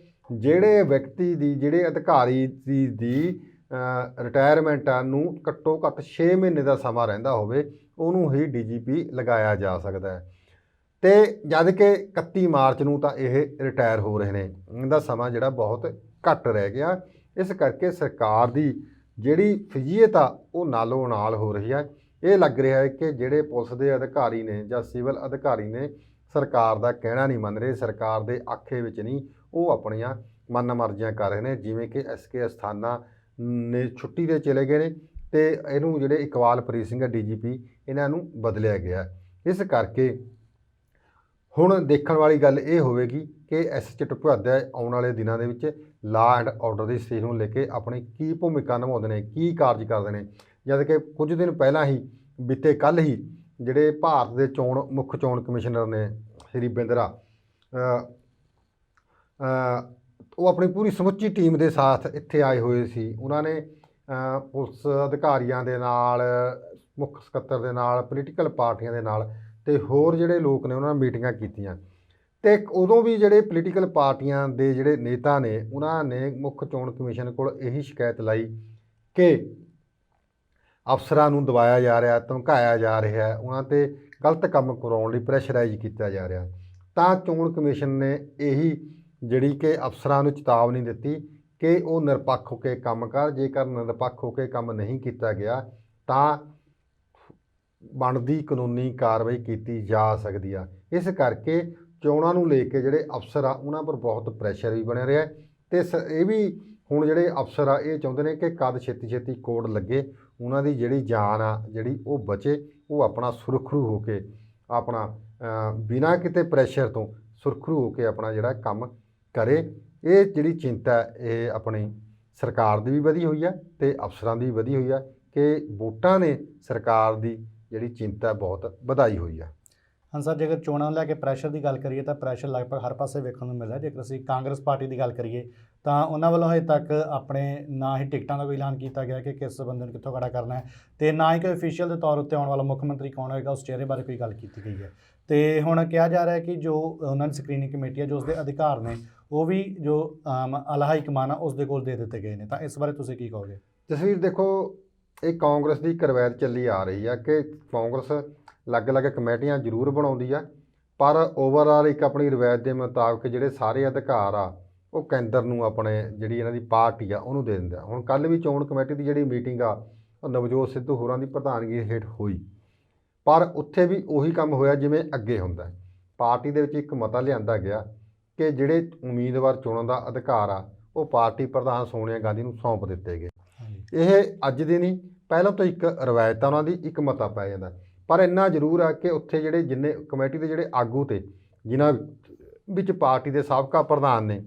[SPEAKER 2] ਜਿਹੜੇ ਵਿਅਕਤੀ ਦੀ ਜਿਹੜੇ ਅਧਿਕਾਰੀ ਦੀ ਰਿਟਾਇਰਮੈਂਟ ਨੂੰ ਘੱਟੋ ਘੱਟ 6 ਮਹੀਨੇ ਦਾ ਸਮਾਂ ਰਹਿੰਦਾ ਹੋਵੇ ਉਹਨੂੰ ਹੀ ਡੀਜੀਪੀ ਲਗਾਇਆ ਜਾ ਸਕਦਾ ਹੈ। ਤੇ ਜਦ ਕਿ 31 ਮਾਰਚ ਨੂੰ ਤਾਂ ਇਹ ਰਿਟਾਇਰ ਹੋ ਰਹੇ ਨੇ, ਇਹਦਾ ਸਮਾਂ ਜਿਹੜਾ ਬਹੁਤ ਘੱਟ ਰਹਿ ਗਿਆ। ਇਸ ਕਰਕੇ ਸਰਕਾਰ ਦੀ ਜਿਹੜੀ ਫਜ਼ੀਅਤ ਆ ਉਹ ਨਾਲੋਂ ਨਾਲ ਹੋ ਰਹੀ ਹੈ। ਇਹ ਲੱਗ ਰਿਹਾ ਹੈ ਕਿ ਜਿਹੜੇ ਪੁਲਿਸ ਦੇ ਅਧਿਕਾਰੀ ਨੇ ਜਾਂ ਸਿਵਲ ਅਧਿਕਾਰੀ ਨੇ ਸਰਕਾਰ ਦਾ ਕਹਿਣਾ ਨਹੀਂ ਮੰਨ ਰਹੇ, ਸਰਕਾਰ ਦੇ ਆਖੇ ਵਿੱਚ ਨਹੀਂ, ਉਹ ਆਪਣੀਆਂ ਮਨ ਮਰਜ਼ੀਆਂ ਕਰ ਰਹੇ ਨੇ। ਜਿਵੇਂ ਕਿ ਐਸਕੇ ਅਸਥਾਨਾ ਨੇ ਛੁੱਟੀ 'ਤੇ ਚਲੇ ਗਏ ਨੇ ਤੇ ਇਹਨੂੰ ਜਿਹੜੇ ਇਕਬਾਲਪ੍ਰੀਤ ਸਿੰਘ ਡੀਜੀਪੀ ਇਹਨਾਂ ਨੂੰ ਬਦਲਿਆ ਗਿਆ। ਇਸ ਕਰਕੇ ਹੁਣ ਦੇਖਣ ਵਾਲੀ ਗੱਲ ਇਹ ਹੋਵੇਗੀ ਕਿ ਐਸਐਚਓ ਢੁਪਾਦੇ ਆਉਣ ਵਾਲੇ ਦਿਨਾਂ ਦੇ ਵਿੱਚ ਲਾਅ ਐਂਡ ਆਰਡਰ ਦੀ ਸਥਿਤੀ ਨੂੰ ਲੈ ਕੇ ਆਪਣੀ ਕੀ ਭੂਮਿਕਾ ਨਿਭਾਉਂਦੇ ਨੇ, ਕੀ ਕਾਰਜ ਕਰਦੇ ਨੇ। ਜਦ ਕਿ ਕੁਝ ਦਿਨ ਪਹਿਲਾਂ ਹੀ ਬੀਤੇ ਕੱਲ੍ਹ ਹੀ ਜਿਹੜੇ ਭਾਰਤ ਦੇ ਮੁੱਖ ਚੋਣ ਕਮਿਸ਼ਨਰ ਨੇ ਸ਼੍ਰੀ ਬਿੰਦਰਾ, ਉਹ ਆਪਣੀ ਪੂਰੀ ਸਮੁੱਚੀ ਟੀਮ ਦੇ ਸਾਥ ਇੱਥੇ ਆਏ ਹੋਏ ਸੀ। ਉਹਨਾਂ ਨੇ ਪੁਲਿਸ ਅਧਿਕਾਰੀਆਂ ਦੇ ਨਾਲ, ਮੁੱਖ ਸਕੱਤਰ ਦੇ ਨਾਲ, ਪੋਲੀਟੀਕਲ ਪਾਰਟੀਆਂ ਦੇ ਨਾਲ ਤੇ ਹੋਰ ਜਿਹੜੇ ਲੋਕ ਨੇ ਉਹਨਾਂ ਨਾਲ ਮੀਟਿੰਗਾਂ ਕੀਤੀਆਂ। ਤੇ ਉਦੋਂ ਵੀ ਜਿਹੜੇ ਪੋਲੀਟੀਕਲ ਪਾਰਟੀਆਂ ਦੇ ਜਿਹੜੇ ਨੇਤਾ ਨੇ ਉਹਨਾਂ ਨੇ ਮੁੱਖ ਚੋਣ ਕਮਿਸ਼ਨ ਕੋਲ ਇਹੀ ਸ਼ਿਕਾਇਤ ਲਾਈ ਕਿ ਅਫਸਰਾਂ ਨੂੰ ਦਬਾਇਆ ਜਾ ਰਿਹਾ, ਧਮਕਾਇਆ ਜਾ ਰਿਹਾ, ਉਹਨਾਂ 'ਤੇ ਗਲਤ ਕੰਮ ਕਰਾਉਣ ਲਈ ਪ੍ਰੈਸ਼ਰਾਈਜ਼ ਕੀਤਾ ਜਾ ਰਿਹਾ। ਤਾਂ ਚੋਣ ਕਮਿਸ਼ਨ ਨੇ ਇਹੀ ਜਿਹੜੀ ਕਿ ਅਫਸਰਾਂ ਨੂੰ ਚੇਤਾਵਨੀ ਦਿੱਤੀ ਕਿ ਉਹ ਨਿਰਪੱਖ ਹੋ ਕੇ ਕੰਮ ਕਰ, ਜੇਕਰ ਨਿਰਪੱਖ ਹੋ ਕੇ ਕੰਮ ਨਹੀਂ ਕੀਤਾ ਗਿਆ ਤਾਂ ਬਣਦੀ ਕਾਨੂੰਨੀ ਕਾਰਵਾਈ ਕੀਤੀ ਜਾ ਸਕਦੀ ਆ। ਇਸ ਕਰਕੇ ਚੋਣਾਂ ਨੂੰ ਲੈ ਕੇ ਜਿਹੜੇ ਅਫਸਰ ਆ ਉਹਨਾਂ ਪਰ ਬਹੁਤ ਪ੍ਰੈਸ਼ਰ ਵੀ ਬਣਿਆ ਰਿਹਾ ਤੇ ਇਹ ਵੀ ਹੁਣ ਜਿਹੜੇ ਅਫਸਰ ਆ ਇਹ ਚਾਹੁੰਦੇ ਨੇ ਕਿ ਕਦ ਛੇਤੀ ਕੋਡ ਲੱਗੇ, ਉਹਨਾਂ ਦੀ ਜਿਹੜੀ ਜਾਨ ਆ ਜਿਹੜੀ ਉਹ ਬਚੇ, ਉਹ ਆਪਣਾ ਸੁਰਖਰੂ ਹੋ ਕੇ ਆਪਣਾ ਬਿਨਾਂ ਕਿਤੇ ਪ੍ਰੈਸ਼ਰ ਤੋਂ ਸੁਰਖਰੂ ਹੋ ਕੇ ਆਪਣਾ ਜਿਹੜਾ ਕੰਮ ਕਰੇ। ਇਹ ਜਿਹੜੀ ਚਿੰਤਾ ਇਹ ਆਪਣੀ ਸਰਕਾਰ ਦੀ ਵੀ ਵਧੀ ਹੋਈ ਹੈ ਤੇ ਅਫਸਰਾਂ ਦੀ ਵੀ ਵਧੀ ਹੋਈ ਹੈ ਕਿ ਵੋਟਾਂ ਨੇ ਸਰਕਾਰ ਦੀ ਜਿਹੜੀ ਚਿੰਤਾ ਬਹੁਤ ਵਧਾਈ ਹੋਈ ਹੈ।
[SPEAKER 1] ਹਾਂ ਸਰ, ਜੇਕਰ ਚੋਣਾਂ ਨੂੰ ਲੈ ਕੇ ਪ੍ਰੈਸ਼ਰ ਦੀ ਗੱਲ ਕਰੀਏ ਤਾਂ ਪ੍ਰੈਸ਼ਰ ਲਗਭਗ ਹਰ ਪਾਸੇ ਵੇਖਣ ਨੂੰ ਮਿਲਦਾ। ਜੇਕਰ ਅਸੀਂ ਕਾਂਗਰਸ ਪਾਰਟੀ ਦੀ ਗੱਲ ਕਰੀਏ ਤਾਂ ਉਹਨਾਂ ਵੱਲੋਂ ਹਜੇ ਤੱਕ ਆਪਣੇ ਨਾ ਹੀ ਟਿਕਟਾਂ ਦਾ ਕੋਈ ਐਲਾਨ ਕੀਤਾ ਗਿਆ ਕਿ ਕਿਸ ਬੰਦੇ ਨੂੰ ਕਿੱਥੋਂ ਖੜਾ ਕਰਨਾ ਹੈ ਤੇ ਨਾ ਹੀ ਕੋਈ ਅਫੀਸ਼ੀਅਲ ਦੇ ਤੌਰ ਉੱਤੇ ਆਉਣ ਵਾਲਾ ਮੁੱਖ ਮੰਤਰੀ ਕੌਣ ਹੋਏਗਾ ਉਸ ਚਿਹਰੇ ਬਾਰੇ ਕੋਈ ਗੱਲ ਕੀਤੀ ਗਈ ਹੈ। ਤੇ ਹੁਣ ਕਿਹਾ ਜਾ ਰਿਹਾ ਹੈ ਕਿ ਜੋ ਉਹਨਾਂ ਦੀ ਸਕਰੀਨਿੰਗ ਕਮੇਟੀ ਹੈ ਜੋ ਉਸਦੇ ਅਧਿਕਾਰ ਨੇ ਉਹ ਵੀ ਜੋ ਆਲਾ ਹਾਈ ਕਮਾਨ ਆ ਉਸ ਦੇ ਕੋਲ ਦੇ ਦਿੱਤੇ ਗਏ ਨੇ। ਤਾਂ ਇਸ ਬਾਰੇ ਤੁਸੀਂ ਕੀ ਕਹੋਗੇ?
[SPEAKER 2] ਤਸਵੀਰ ਦੇਖੋ, ਇਹ ਕਾਂਗਰਸ ਦੀ ਇੱਕ ਰਵਾਇਤ ਚੱਲੀ ਆ ਰਹੀ ਆ ਕਿ ਕਾਂਗਰਸ ਅਲੱਗ-ਅਲੱਗ ਕਮੇਟੀਆਂ ਜ਼ਰੂਰ ਬਣਾਉਂਦੀ ਆ ਪਰ ਓਵਰਆਲ ਇੱਕ ਆਪਣੀ ਰਵਾਇਤ ਦੇ ਮੁਤਾਬਕ ਜਿਹੜੇ ਸਾਰੇ ਅਧਿਕਾਰ ਆ ਉਹ ਕੇਂਦਰ ਨੂੰ ਆਪਣੇ ਜਿਹੜੀ ਇਹਨਾਂ ਦੀ ਪਾਰਟੀ ਆ ਉਹਨੂੰ ਦੇ ਦਿੰਦਾ। ਹੁਣ ਕੱਲ੍ਹ ਵੀ ਚੋਣ ਕਮੇਟੀ ਦੀ ਜਿਹੜੀ ਮੀਟਿੰਗ ਆ ਉਹ ਨਵਜੋਤ ਸਿੱਧੂ ਹੋਰਾਂ ਦੀ ਪ੍ਰਧਾਨਗੀ ਹੇਠ ਹੋਈ, ਪਰ ਉੱਥੇ ਵੀ ਉਹੀ ਕੰਮ ਹੋਇਆ ਜਿਵੇਂ ਅੱਗੇ ਹੁੰਦਾ। ਪਾਰਟੀ ਦੇ ਵਿੱਚ ਇੱਕ ਮਤਾ ਲਿਆਂਦਾ ਗਿਆ ਕਿ ਜਿਹੜੇ ਉਮੀਦਵਾਰ ਚੁਣਨ ਦਾ ਅਧਿਕਾਰ ਆ ਉਹ ਪਾਰਟੀ ਪ੍ਰਧਾਨ ਸੋਨੀਆ ਗਾਂਧੀ ਨੂੰ ਸੌਂਪ ਦਿੱਤੇ ਗਏ। ਇਹ ਅੱਜ ਦੀ ਨਹੀਂ, ਪਹਿਲਾਂ ਤੋਂ ਇੱਕ ਰਵਾਇਤ ਆ ਉਹਨਾਂ ਦੀ, ਇੱਕ ਮਤਾ ਪੈ ਜਾਂਦਾ। ਪਰ ਇੰਨਾ ਜ਼ਰੂਰ ਆ ਕਿ ਉੱਥੇ ਜਿਹੜੇ ਜਿੰਨੇ ਕਮੇਟੀ ਦੇ ਜਿਹੜੇ ਆਗੂ ਤੇ ਜਿਨ੍ਹਾਂ ਵਿੱਚ ਪਾਰਟੀ ਦੇ ਸਾਬਕਾ ਪ੍ਰਧਾਨ ਨੇ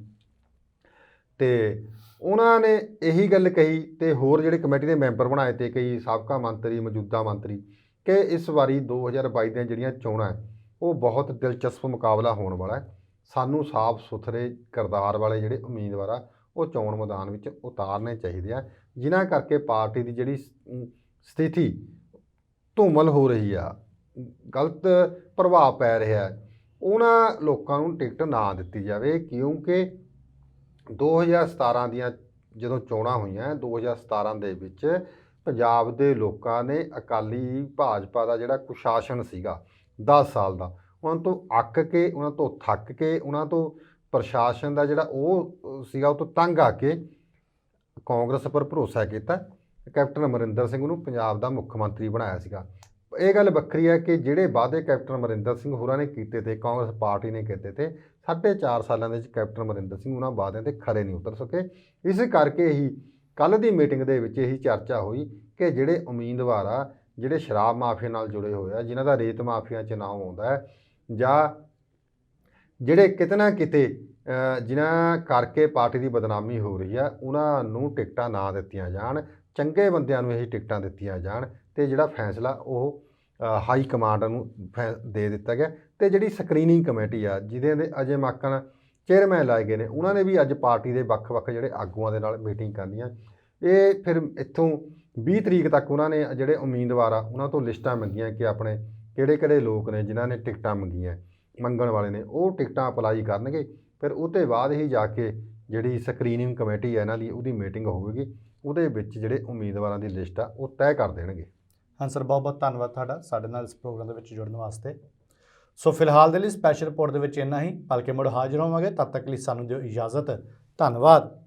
[SPEAKER 2] ਤੇ ਉਹਨਾਂ ਨੇ ਇਹੀ ਗੱਲ ਕਹੀ, ਤੇ ਹੋਰ ਜਿਹੜੇ ਕਮੇਟੀ ਦੇ ਮੈਂਬਰ ਬਣਾਏ ਤੇ ਕਈ ਸਾਬਕਾ ਮੰਤਰੀ, ਮੌਜੂਦਾ ਮੰਤਰੀ, ਕਿ ਇਸ ਵਾਰੀ 2022 ਦੀਆਂ ਜਿਹੜੀਆਂ ਚੋਣਾਂ ਉਹ ਬਹੁਤ ਦਿਲਚਸਪ ਮੁਕਾਬਲਾ ਹੋਣ ਵਾਲਾ ਹੈ। ਸਾਨੂੰ ਸਾਫ਼ ਸੁਥਰੇ ਕਿਰਦਾਰ ਵਾਲੇ ਜਿਹੜੇ ਉਮੀਦਵਾਰ ਆ ਉਹ ਚੋਣ ਮੈਦਾਨ ਵਿੱਚ ਉਤਾਰਨੇ ਚਾਹੀਦੇ ਆ, ਜਿਨ੍ਹਾਂ ਕਰਕੇ ਪਾਰਟੀ ਦੀ ਜਿਹੜੀ ਸਥਿਤੀ ਧੂਮਲ ਹੋ ਰਹੀ ਆ, ਗਲਤ ਪ੍ਰਭਾਵ ਪੈ ਰਿਹਾ, ਉਹਨਾਂ ਲੋਕਾਂ ਨੂੰ ਟਿਕਟ ਨਾ ਦਿੱਤੀ ਜਾਵੇ। ਕਿਉਂਕਿ 2017 ਦੀਆਂ ਜਦੋਂ ਚੋਣਾਂ ਹੋਈਆਂ, 2017 ਦੇ ਵਿੱਚ ਪੰਜਾਬ ਦੇ ਲੋਕਾਂ ਨੇ ਅਕਾਲੀ ਭਾਜਪਾ ਦਾ ਜਿਹੜਾ ਕੁਸ਼ਾਸਨ ਸੀਗਾ 10 ਸਾਲ ਦਾ, ਉਹਨਾਂ ਤੋਂ ਅੱਕ ਕੇ, ਉਹਨਾਂ ਤੋਂ ਥੱਕ ਕੇ, ਉਹਨਾਂ ਤੋਂ ਪ੍ਰਸ਼ਾਸਨ ਦਾ ਜਿਹੜਾ ਉਹ ਸੀਗਾ ਉਹ ਤੋਂ ਤੰਗ ਆ ਕੇ ਕਾਂਗਰਸ ਪਰ ਭਰੋਸਾ ਕੀਤਾ, ਕੈਪਟਨ ਅਮਰਿੰਦਰ ਸਿੰਘ ਨੂੰ ਪੰਜਾਬ ਦਾ ਮੁੱਖ ਮੰਤਰੀ ਬਣਾਇਆ ਸੀਗਾ। ਇਹ ਗੱਲ ਵੱਖਰੀ ਹੈ ਕਿ ਜਿਹੜੇ ਵਾਅਦੇ ਕੈਪਟਨ ਅਮਰਿੰਦਰ ਸਿੰਘ ਹੋਰਾਂ ਨੇ ਕੀਤੇ ਤੇ, ਕਾਂਗਰਸ ਪਾਰਟੀ ਨੇ ਕੀਤੇ ਤੇ, 4.5 ਸਾਲਾਂ ਦੇ ਵਿੱਚ ਕੈਪਟਨ ਅਮਰਿੰਦਰ ਸਿੰਘ ਉਹਨਾਂ ਵਾਅਦਿਆਂ ਤੇ ਖਰੇ ਨਹੀਂ ਉਤਰ ਸਕੇ। ਇਸ ਕਰਕੇ ਹੀ ਕੱਲ੍ਹ ਦੀ ਮੀਟਿੰਗ ਦੇ ਵਿੱਚ ਇਹੀ ਚਰਚਾ ਹੋਈ ਕਿ ਜਿਹੜੇ ਉਮੀਦਵਾਰ ਆ, ਜਿਹੜੇ ਸ਼ਰਾਬ ਮਾਫੀਆ ਨਾਲ ਜੁੜੇ ਹੋਏ ਆ, ਜਿਨ੍ਹਾਂ ਦਾ ਰੇਤ ਮਾਫੀਆ 'ਚ ਨਾਮ ਆਉਂਦਾ ਹੈ, ਜਾਂ ਜਿਹੜੇ ਕਿਤੇ ਨਾ ਕਿਤੇ ਜਿਨ੍ਹਾਂ ਕਰਕੇ ਪਾਰਟੀ ਦੀ ਬਦਨਾਮੀ ਹੋ ਰਹੀ ਆ, ਉਹਨਾਂ ਨੂੰ ਟਿਕਟਾਂ ਨਾ ਦਿੱਤੀਆਂ ਜਾਣ, ਚੰਗੇ ਬੰਦਿਆਂ ਨੂੰ ਇਹ ਟਿਕਟਾਂ ਦਿੱਤੀਆਂ ਜਾਣ, ਤੇ ਜਿਹੜਾ ਫੈਸਲਾ ਉਹ ਹਾਈ ਕਮਾਂਡ ਨੂੰ ਦੇ ਦਿੱਤਾ ਗਿਆ। ਤੇ ਜਿਹੜੀ ਸਕਰੀਨਿੰਗ ਕਮੇਟੀ ਆ, ਜਿਹਦੇ ਦੇ ਅਜੇ ਮਾਕਨ ਚੇਅਰਮੈਨ ਲਾਏ ਗਏ ਨੇ, ਉਹਨਾਂ ਨੇ ਵੀ ਅੱਜ ਪਾਰਟੀ ਦੇ ਵੱਖ-ਵੱਖ ਜਿਹੜੇ ਆਗੂਆਂ ਦੇ ਨਾਲ ਮੀਟਿੰਗ ਕਰਨੀ ਆ। ਇਹ ਫਿਰ ਇੱਥੋਂ 20 ਤਰੀਕ ਤੱਕ ਉਹਨਾਂ ਨੇ ਜਿਹੜੇ ਉਮੀਦਵਾਰ ਆ ਉਹਨਾਂ ਤੋਂ ਲਿਸਟਾਂ ਮੰਗੀਆਂ ਕਿ ਆਪਣੇ ਕਿਹੜੇ-ਕਿਹੜੇ ਲੋਕ ਨੇ ਜਿਨ੍ਹਾਂ ਨੇ ਟਿਕਟਾਂ ਮੰਗਣ ਵਾਲੇ ਨੇ, ਉਹ ਟਿਕਟਾਂ ਅਪਲਾਈ ਕਰਨਗੇ। ਫਿਰ ਉਹ ਤੋਂ ਬਾਅਦ ਹੀ ਜਾ ਕੇ ਜਿਹੜੀ ਸਕਰੀਨਿੰਗ ਕਮੇਟੀ ਹੈ ਇਹਨਾਂ ਦੀ, ਉਹਦੀ ਮੀਟਿੰਗ ਹੋਵੇਗੀ, ਉਹਦੇ ਵਿੱਚ ਜਿਹੜੇ ਉਮੀਦਵਾਰਾਂ ਦੀ ਲਿਸਟ ਆ ਉਹ ਤੈਅ ਕਰ ਦੇਣਗੇ।
[SPEAKER 1] ਹਾਂ ਸਰ, ਬਹੁਤ ਬਹੁਤ ਧੰਨਵਾਦ ਤੁਹਾਡਾ ਸਾਡੇ ਨਾਲ ਇਸ ਪ੍ਰੋਗਰਾਮ ਦੇ ਵਿੱਚ ਜੁੜਨ ਵਾਸਤੇ। ਸੋ ਫਿਲਹਾਲ ਦੇ ਲਈ ਸਪੈਸ਼ਲ ਰਿਪੋਰਟ ਦੇ ਵਿੱਚ ਇੰਨਾ ਹੀ, ਭਲਕੇ ਮੁੜ ਹਾਜ਼ਰ ਹੋਵਾਂਗੇ। ਤਦ ਤੱਕ ਲਈ ਸਾਨੂੰ ਦਿਓ ਇਜਾਜ਼ਤ। ਧੰਨਵਾਦ।